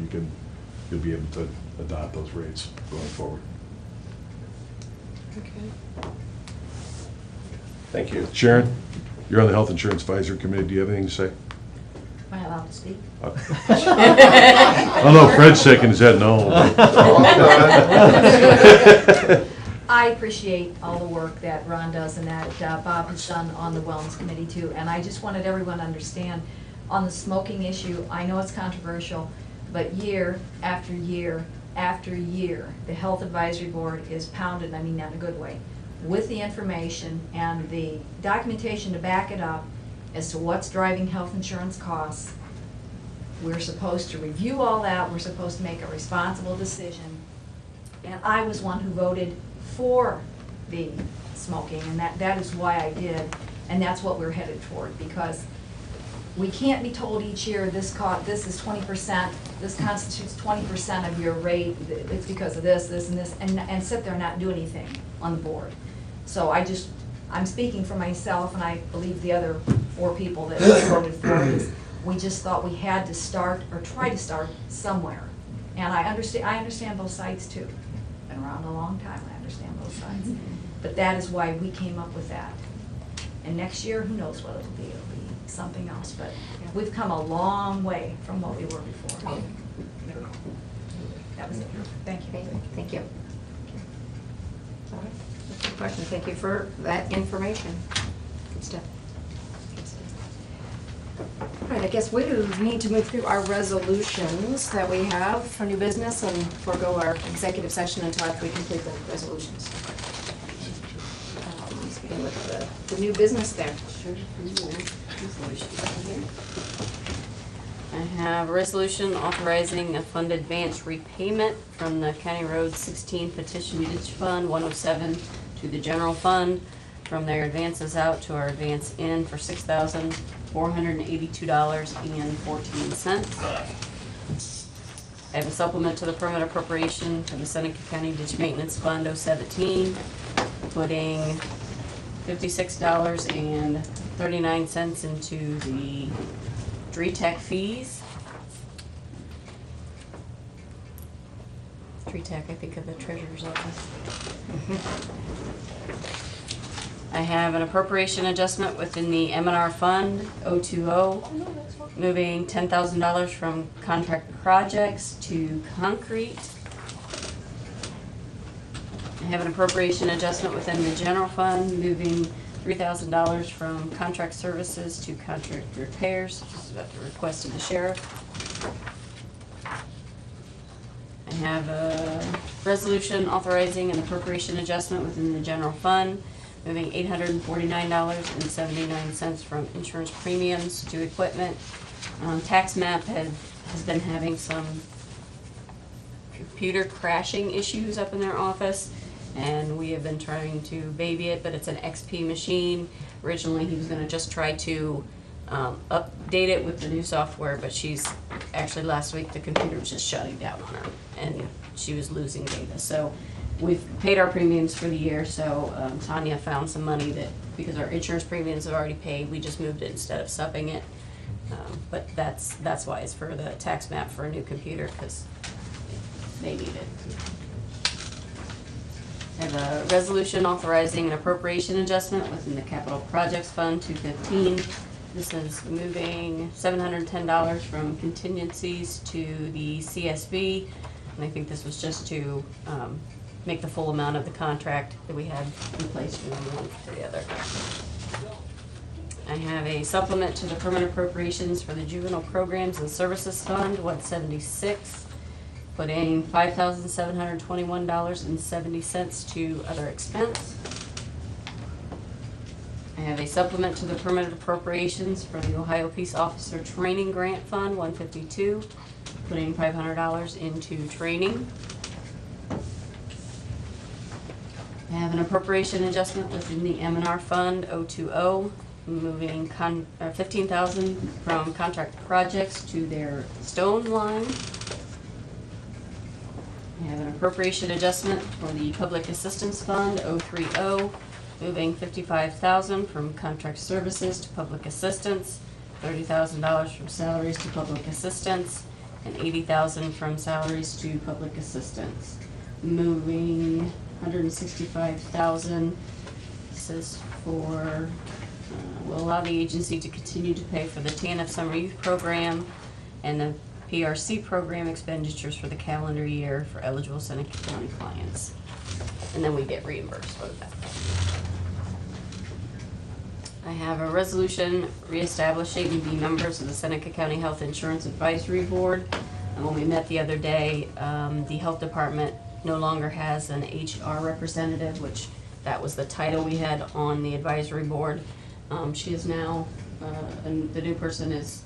you'll be able to adopt those rates going forward.
Thank you.
Sharon, you're on the Health Insurance Advisory Committee. Do you have anything to say?
Am I allowed to speak?
Oh, no, Fred's shaking his head, no.
I appreciate all the work that Ron does and that Bob has done on the Wellness Committee too. And I just wanted everyone to understand, on the smoking issue, I know it's controversial, but year after year after year, the Health Advisory Board is pounded, I mean that in a good way, with the information and the documentation to back it up as to what's driving health insurance costs. We're supposed to review all that, we're supposed to make a responsible decision. And I was one who voted for the smoking, and that is why I did, and that's what we're headed toward, because we can't be told each year this is 20%, this constitutes 20% of your rate, it's because of this, this, and this, and sit there and not do anything on the board. So I'm speaking for myself, and I believe the other 4 people that voted for this. We just thought we had to start, or try to start somewhere. And I understand both sides too. Been around a long time, I understand both sides. But that is why we came up with that. And next year, who knows what it'll be? It'll be something else, but we've come a long way from what we were before. That was it. Thank you.
Okay, thank you. All right, that's a good question. Thank you for that information. Good stuff. Good stuff. All right, I guess we need to move through our resolutions that we have for new business and forego our executive session until after we complete the resolutions. Let's begin with the new business there.
I have a resolution authorizing a fund advance repayment from the County Road 16 Petition Ditch Fund 107 to the general fund, from their advances out to our advance in for $6,482.14. I have a supplement to the permit appropriation for the Seneca County Ditch Maintenance Fund 017, putting $56.39 into the DRETAC fees. DRETAC, I think of the treasurer's office. I have an appropriation adjustment within the M&R Fund 020, moving $10,000 from contract projects to concrete. I have an appropriation adjustment within the general fund, moving $3,000 from contract services to contract repairs, this is at the request of the sheriff. I have a resolution authorizing an appropriation adjustment within the general fund, moving $849.79 from insurance premiums to equipment. Tax map has been having some computer crashing issues up in their office, and we have been trying to baby it, but it's an XP machine. Originally, he was gonna just try to update it with the new software, but last week, the computer was just shutting down on her, and she was losing data. So we've paid our premiums for the year, so Tanya found some money that, because our insurance premiums have already paid, we just moved it instead of supping it. But that's why it's for the tax map for a new computer, because they need it. I have a resolution authorizing an appropriation adjustment within the Capital Projects Fund 215. This is moving $710 from contingencies to the CSV. And I think this was just to make the full amount of the contract that we had in place from one to the other. I have a supplement to the permanent appropriations for the Juvenile Programs and Services Fund, 176. Putting $5,721.70 to other expense. I have a supplement to the permanent appropriations for the Ohio Peace Officer Training Grant Fund, 152, putting $500 into training. I have an appropriation adjustment within the M&R Fund, 020, moving $15,000 from contract projects to their stone line. I have an appropriation adjustment for the Public Assistance Fund, 030, moving $55,000 from contract services to public assistance, $30,000 from salaries to public assistance, and $80,000 from salaries to public assistance. Moving $165,000, this is for, will allow the agency to continue to pay for the TANF Summer Youth Program and the PRC program expenditures for the calendar year for eligible Seneca County clients. And then we get reimbursed for that. I have a resolution reestablishing the members of the Seneca County Health Insurance Advisory Board. And when we met the other day, the health department no longer has an HR representative, which that was the title we had on the advisory board. She is now, and the administrative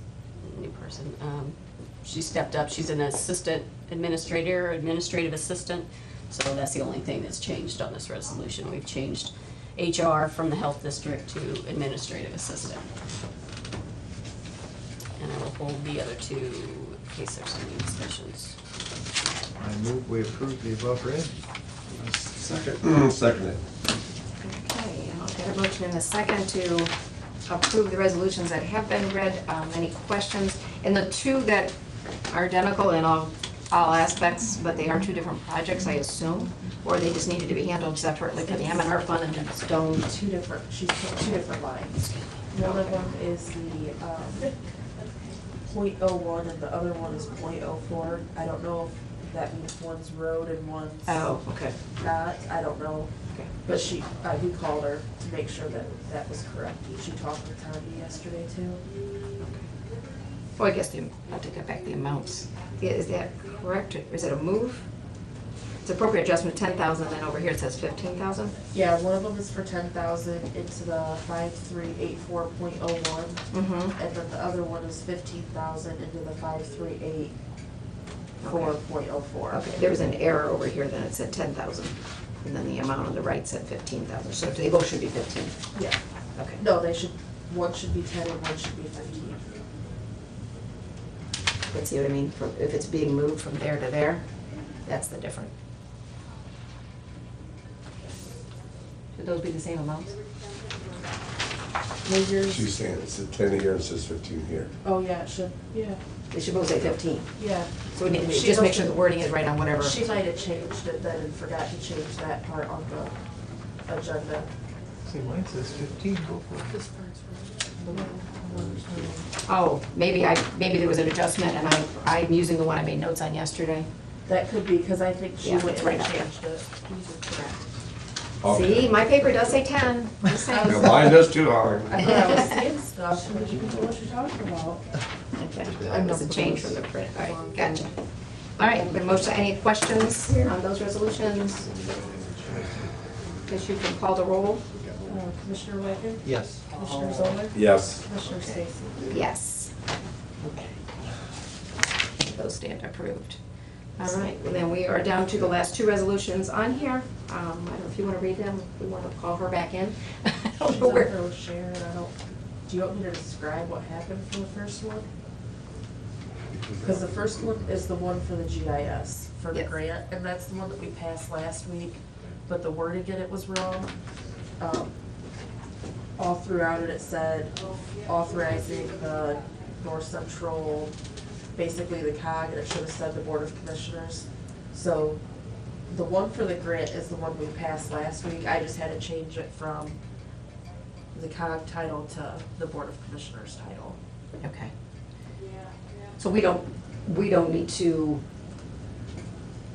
she stepped up. She's an assistant administrator, administrative assistant. So that's the only thing that's changed on this resolution. We've changed HR from the health district to administrative assistant. And I will hold the other two in case there's any discussions.
I move we approve the above read.
Second it.
Okay, I'll get a motion in a second to approve the resolutions that have been read. Any questions? And the two that are identical in all aspects, but they are two different projects, I assume? Or they just needed to be handled separately for the M&R Fund and the Stone?
She's put two different lines. One of them is the .01 and the other one is .04. I don't know if that means one's road and one's
Okay.
not. I don't know.
Okay.
But we called her to make sure that that was correct. She talked with Tanya yesterday too.
Well, I guess I'll take it back, the amounts. Is that correct? Is it a move? It's appropriate adjustment, 10,000, then over here it says 15,000?
Yeah, one of them is for 10,000 into the 5384.01.
Mm-hmm.
And then the other one is 15,000 into the 5384.04.
Okay, there was an error over here, then it said 10,000. And then the amount on the right said 15,000, so they both should be 15.
Yeah.
Okay.
No, one should be 10 and one should be 15.
But see what I mean? If it's being moved from there to there, that's the difference. Should those be the same amounts?
She's saying it's a 10 here and it says 15 here.
Oh, yeah, it should, yeah.
They should both say 15.
Yeah.
So we need to
She
just make
must
sure the
have-
wording is right on whatever.
She might have changed it then and forgot to change that part on the agenda.
See, mine says 15, go for it.
Oh, maybe there was an adjustment and I'm using the one I made notes on yesterday.
That could be, because I think she
Yeah,
went
it's
and
right up there.
changed it.
See, my paper does say 10. Just saying.
Yeah, mine does too, Howard.
I thought I was saying stuff, but you didn't know what you're talking about.
Okay, that was a change from the print. All right, gotcha. All right, the motion, any questions on those resolutions? Guess you can call the roll.
Commissioner Wagner?
Yes.
Commissioner Zoller?
Yes.
Commissioner Stacy?
Yes. Those stand approved. All right, and then we are down to the last two resolutions on here. I don't know if you want to read them, if we want to call her back in. I don't
She's
know
up
where.
there with Sharon, do you want me to describe what happened for the first one? Because the first one is the one for the GIS. for the
Yes.
grant, and that's the one that we passed last week, but the wording in it was wrong. All throughout it, it said authorizing the North Central, basically the COG, and it should have said the Board of Commissioners. So the one for the grant is the one we passed last week. I just had to change it from the COG title to the Board of Commissioners title.
Okay. So we don't need to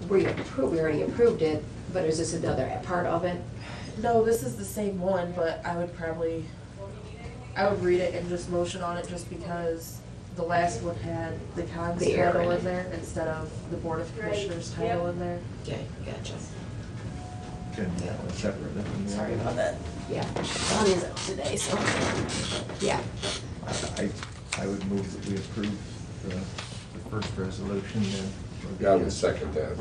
reapprove, we already approved it, but is this another part of it?
No, this is the same one, but I would read it and just motion on it just because the last one had the COG's
The error
title
in
in there instead of the Board of Commissioners title in there.
Okay, gotcha.
Good, that one's separate. That one's-
Sorry about that.
Yeah, Sean is up today, so, yeah.
I would move that we approve the first resolution then.
I would second that.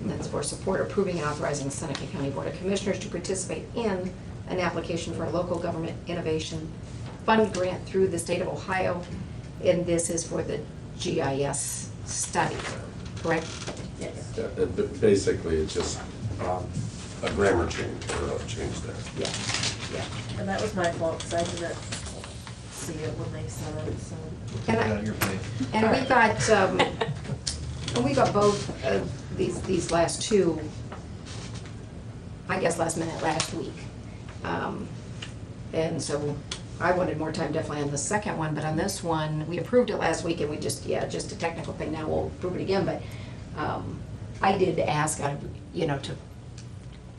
And that's for support approving and authorizing the Seneca County Board of Commissioners to participate in an application for a local government innovation fund grant through the state of Ohio. And this is for the GIS study, correct?
Yes.
Yeah, basically, it's just a grammar change, or a change there.
Yeah, yeah.
And that was my fault because I didn't see it when they said it, so.
Get it on your plate.
And we got both of these last two, I guess last minute last week. And so I wanted more time definitely on the second one, but on this one, we approved it last week and we just a technical thing, now we'll approve it again, but I did ask,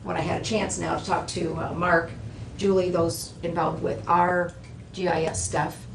when I had a chance now to talk to Mark, Julie, those involved with our GIS stuff,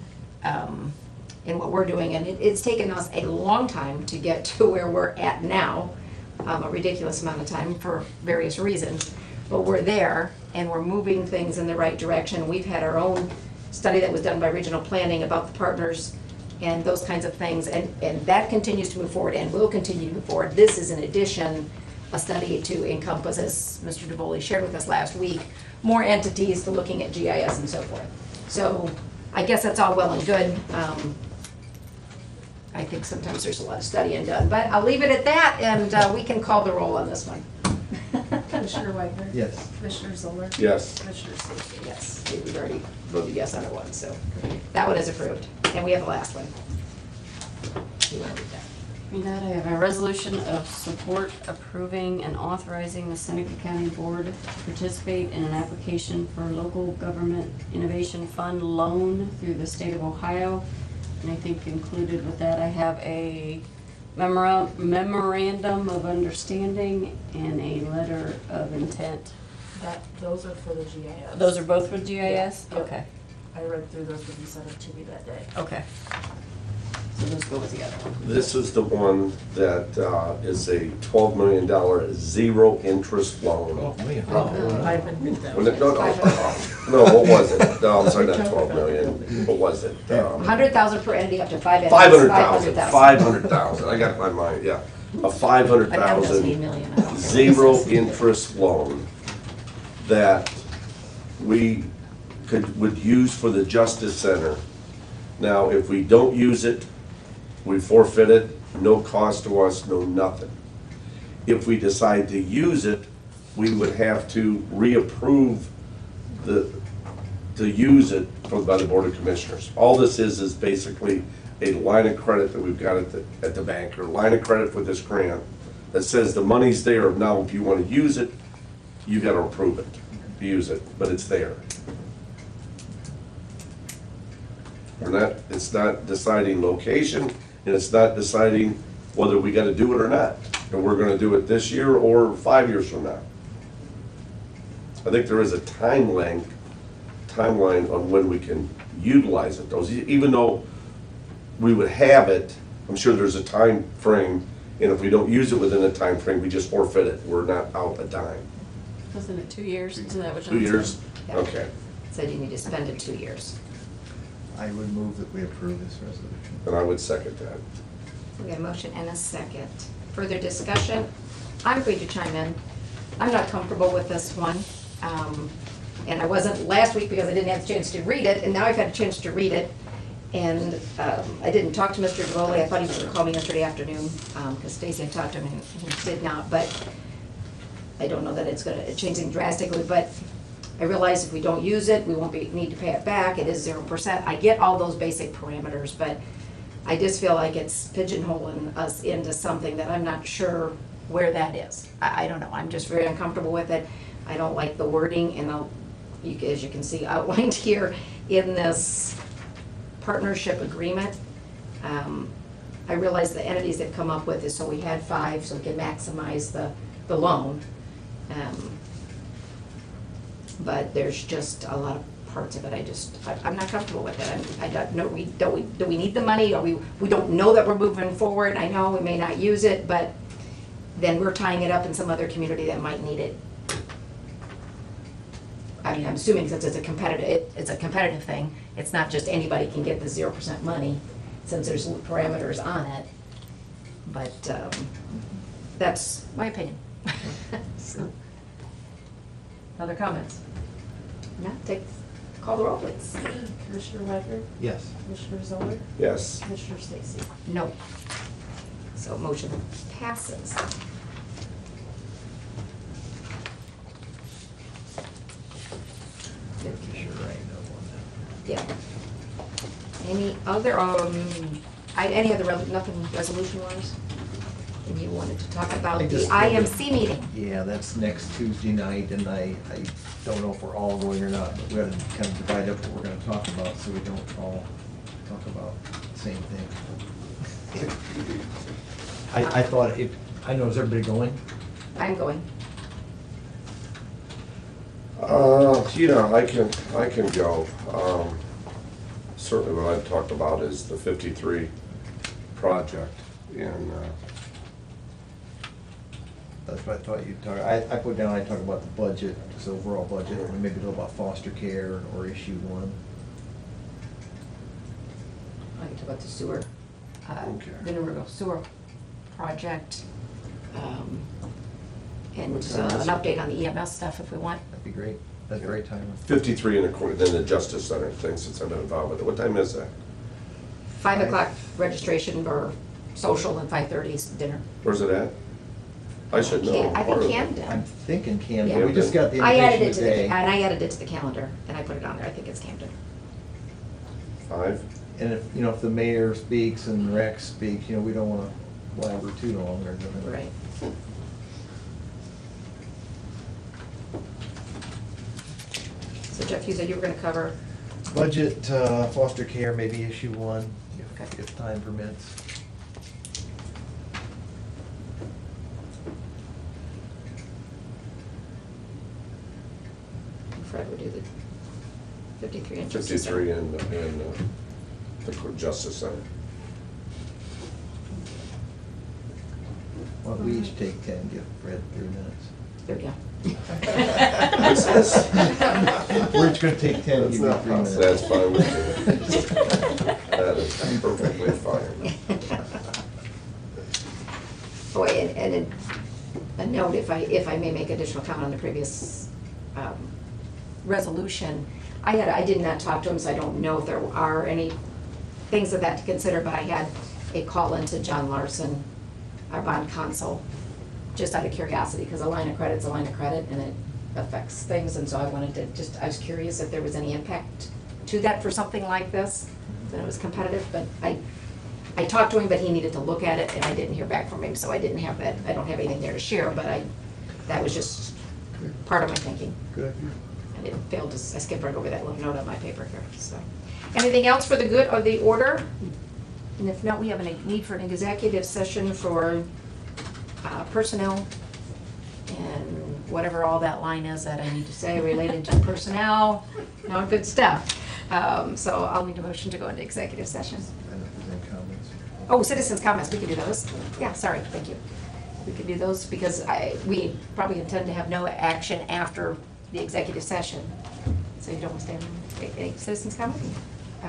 and what we're doing, and it's taken us a long time to get to where we're at now, a ridiculous amount of time for various reasons, but we're there, and we're moving things in the right direction. We've had our own study that was done by regional planning about the partners and those kinds of things, and that continues to move forward and will continue to move forward. This is in addition, a study to encompass, as Mr. DeVoli shared with us last week, more entities to looking at GIS and so forth. So I guess that's all well and good. I think sometimes there's a lot of studying done, but I'll leave it at that, and we can call the roll on this one.
Commissioner Wagner?
Yes.
Commissioner Zoller?
Yes.
Commissioner Stacy?
Yes, we've already voted yes on it once, so that one is approved. And we have the last one. You want to read that?
With that, I have a resolution of support approving and authorizing the Seneca County Board to participate in an application for local government innovation fund loan through the state of Ohio. And I think included with that, I have a memorandum of understanding and a letter of intent.
Those are for the GIS.
Those are both for GIS?
Yep.
Okay,
I read through those when you sent them to me that day.
okay. So those go with the other one.
This is the one that is a $12 million zero-interest loan.
Oh, million.
I've been with them.
No, what was it? No, I'm sorry, not 12 million. What was it?
100,000 per entity up to 5 entities.
500,000. 500,000. I got my mind, yeah. A
But that doesn't mean
500,000
million. I don't know.
zero-interest loan that we would use for the Justice Center. Now, if we don't use it, we forfeit it, no cost to us, no nothing. If we decide to use it, we would have to reapprove to use it by the Board of Commissioners. All this is basically a line of credit that we've got at the bank, or line of credit for this grant that says the money's there. Now, if you want to use it, you got to approve it, use it, but it's there. It's not deciding location, and it's not deciding whether we gotta do it or not. And we're gonna do it this year or 5 years from now. I think there is a timeline on when we can utilize it, those, even though we would have it, I'm sure there's a time frame, and if we don't use it within a time frame, we just forfeit it. We're not out a dime.
Wasn't it 2 years? Isn't that what
2 years?
Yeah.
Okay.
Said you need to spend it 2 years.
I would move that we approve this resolution.
And I would second that.
We got a motion and a second. Further discussion? I'm going to chime in. I'm not comfortable with this one. And I wasn't last week because I didn't have a chance to read it, and now I've had a chance to read it. And I didn't talk to Mr. Devoli. I thought he was gonna call me yesterday afternoon, because Stacy had talked to him and he did not, but I don't know that it's gonna change things drastically, but I realize if we don't use it, we won't need to pay it back. It is 0%. I get all those basic parameters, but I just feel like it's pigeonholing us into something that I'm not sure where that is. I don't know. I'm just very uncomfortable with it. I don't like the wording, and as you can see outlined here in this partnership agreement. I realize the entities they've come up with is so we had 5, so we can maximize the loan. But there's just a lot of parts of it, I'm not comfortable with it. I don't know, do we need the money, or we don't know that we're moving forward? I know we may not use it, but then we're tying it up in some other community that might need it. I mean, I'm assuming since it's a competitive thing, it's not just anybody can get the 0% money, since there's parameters on it. But that's my opinion. So, other comments? No, call the roll, please.
Commissioner Wagner,
Yes.
Commissioner Zoller,
Yes.
Commissioner Stacy.
No. So motion passes.
You're right, no one.
Yeah. Any other, any other, nothing resolution-wise? And you wanted to talk about
I
the
just-
IMC meeting?
Yeah, that's next Tuesday night, and I don't know if we're all going or not, but we have to kind of divide up what we're gonna talk about, so we don't all talk about the same thing. I thought I know, is everybody going?
I'm going.
Yeah, I can go. Certainly what I've talked about is the 53 project in,
That's what I thought you'd talk, I put down, I talk about the budget, just overall budget, and maybe a little about foster care or issue 1.
I can talk about the sewer,
Okay.
the Norigo sewer project, and
What time is
an
it?
update on the EMS stuff if we want.
That'd be great, that's a great time.
53 and a quarter, then the Justice Center thing, since I've been involved with it. What time is that?
5 o'clock registration or social, and 5:30 is dinner.
Where's it at? I should know.
I
part
think
of it.
I'm
Camden.
thinking Camden,
Yeah.
we just got the
I added
invitation
it to
today.
and I added it to the calendar, and I put it on there. I think it's Camden.
5?
And if the mayor speaks and Rex speaks, we don't wanna blabber too long or something.
Right. So Jeff, you said you were gonna cover,
Budget, foster care, maybe issue 1,
Okay.
if time permits.
Fred would do the 53 and Justice
53
Center.
and the Justice Center.
Well, we each take 10, give Fred 3 minutes.
There we go.
What's this?
We're each gonna take 10, give you 3 minutes.
That's fine with me. That is perfectly fine.
Boy, and a note, if I may make additional comment on the previous resolution, I did not talk to him, so I don't know if there are any things of that to consider, but I had a call into John Larson, our bond counsel, just out of curiosity, because a line of credit's a line of credit, and it affects things, and so I wanted to, I was curious if there was any impact to that for something like this, that it was competitive, but I talked to him, but he needed to look at it, and I didn't hear back from him, so I didn't have that, I don't have anything there to share, but that was just part of my thinking.
Good.
I didn't fail to, I skipped right over that little note on my paper here, so. Anything else for the good of the order? And if not, we have a need for an executive session for personnel and whatever all that line is that I need to say related to personnel, good stuff. So I'll need a motion to go into executive session.
I don't know if there's any comments.
Oh, citizens' comments, we can do those. Yeah, sorry, thank you. We can do those because we probably intend to have no action after the executive session. So you don't want to stay on any citizens' comment?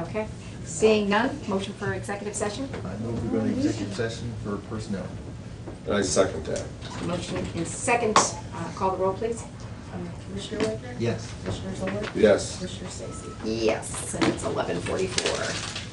Okay. Seeing none, motion for executive session?
I move we go to executive session for personnel.
And I second that.
Motion in second. Call the roll, please.
Commissioner Wagner?
Yes.
Commissioner Zoller?
Yes.
Commissioner Stacy?
Yes, and it's 11:44.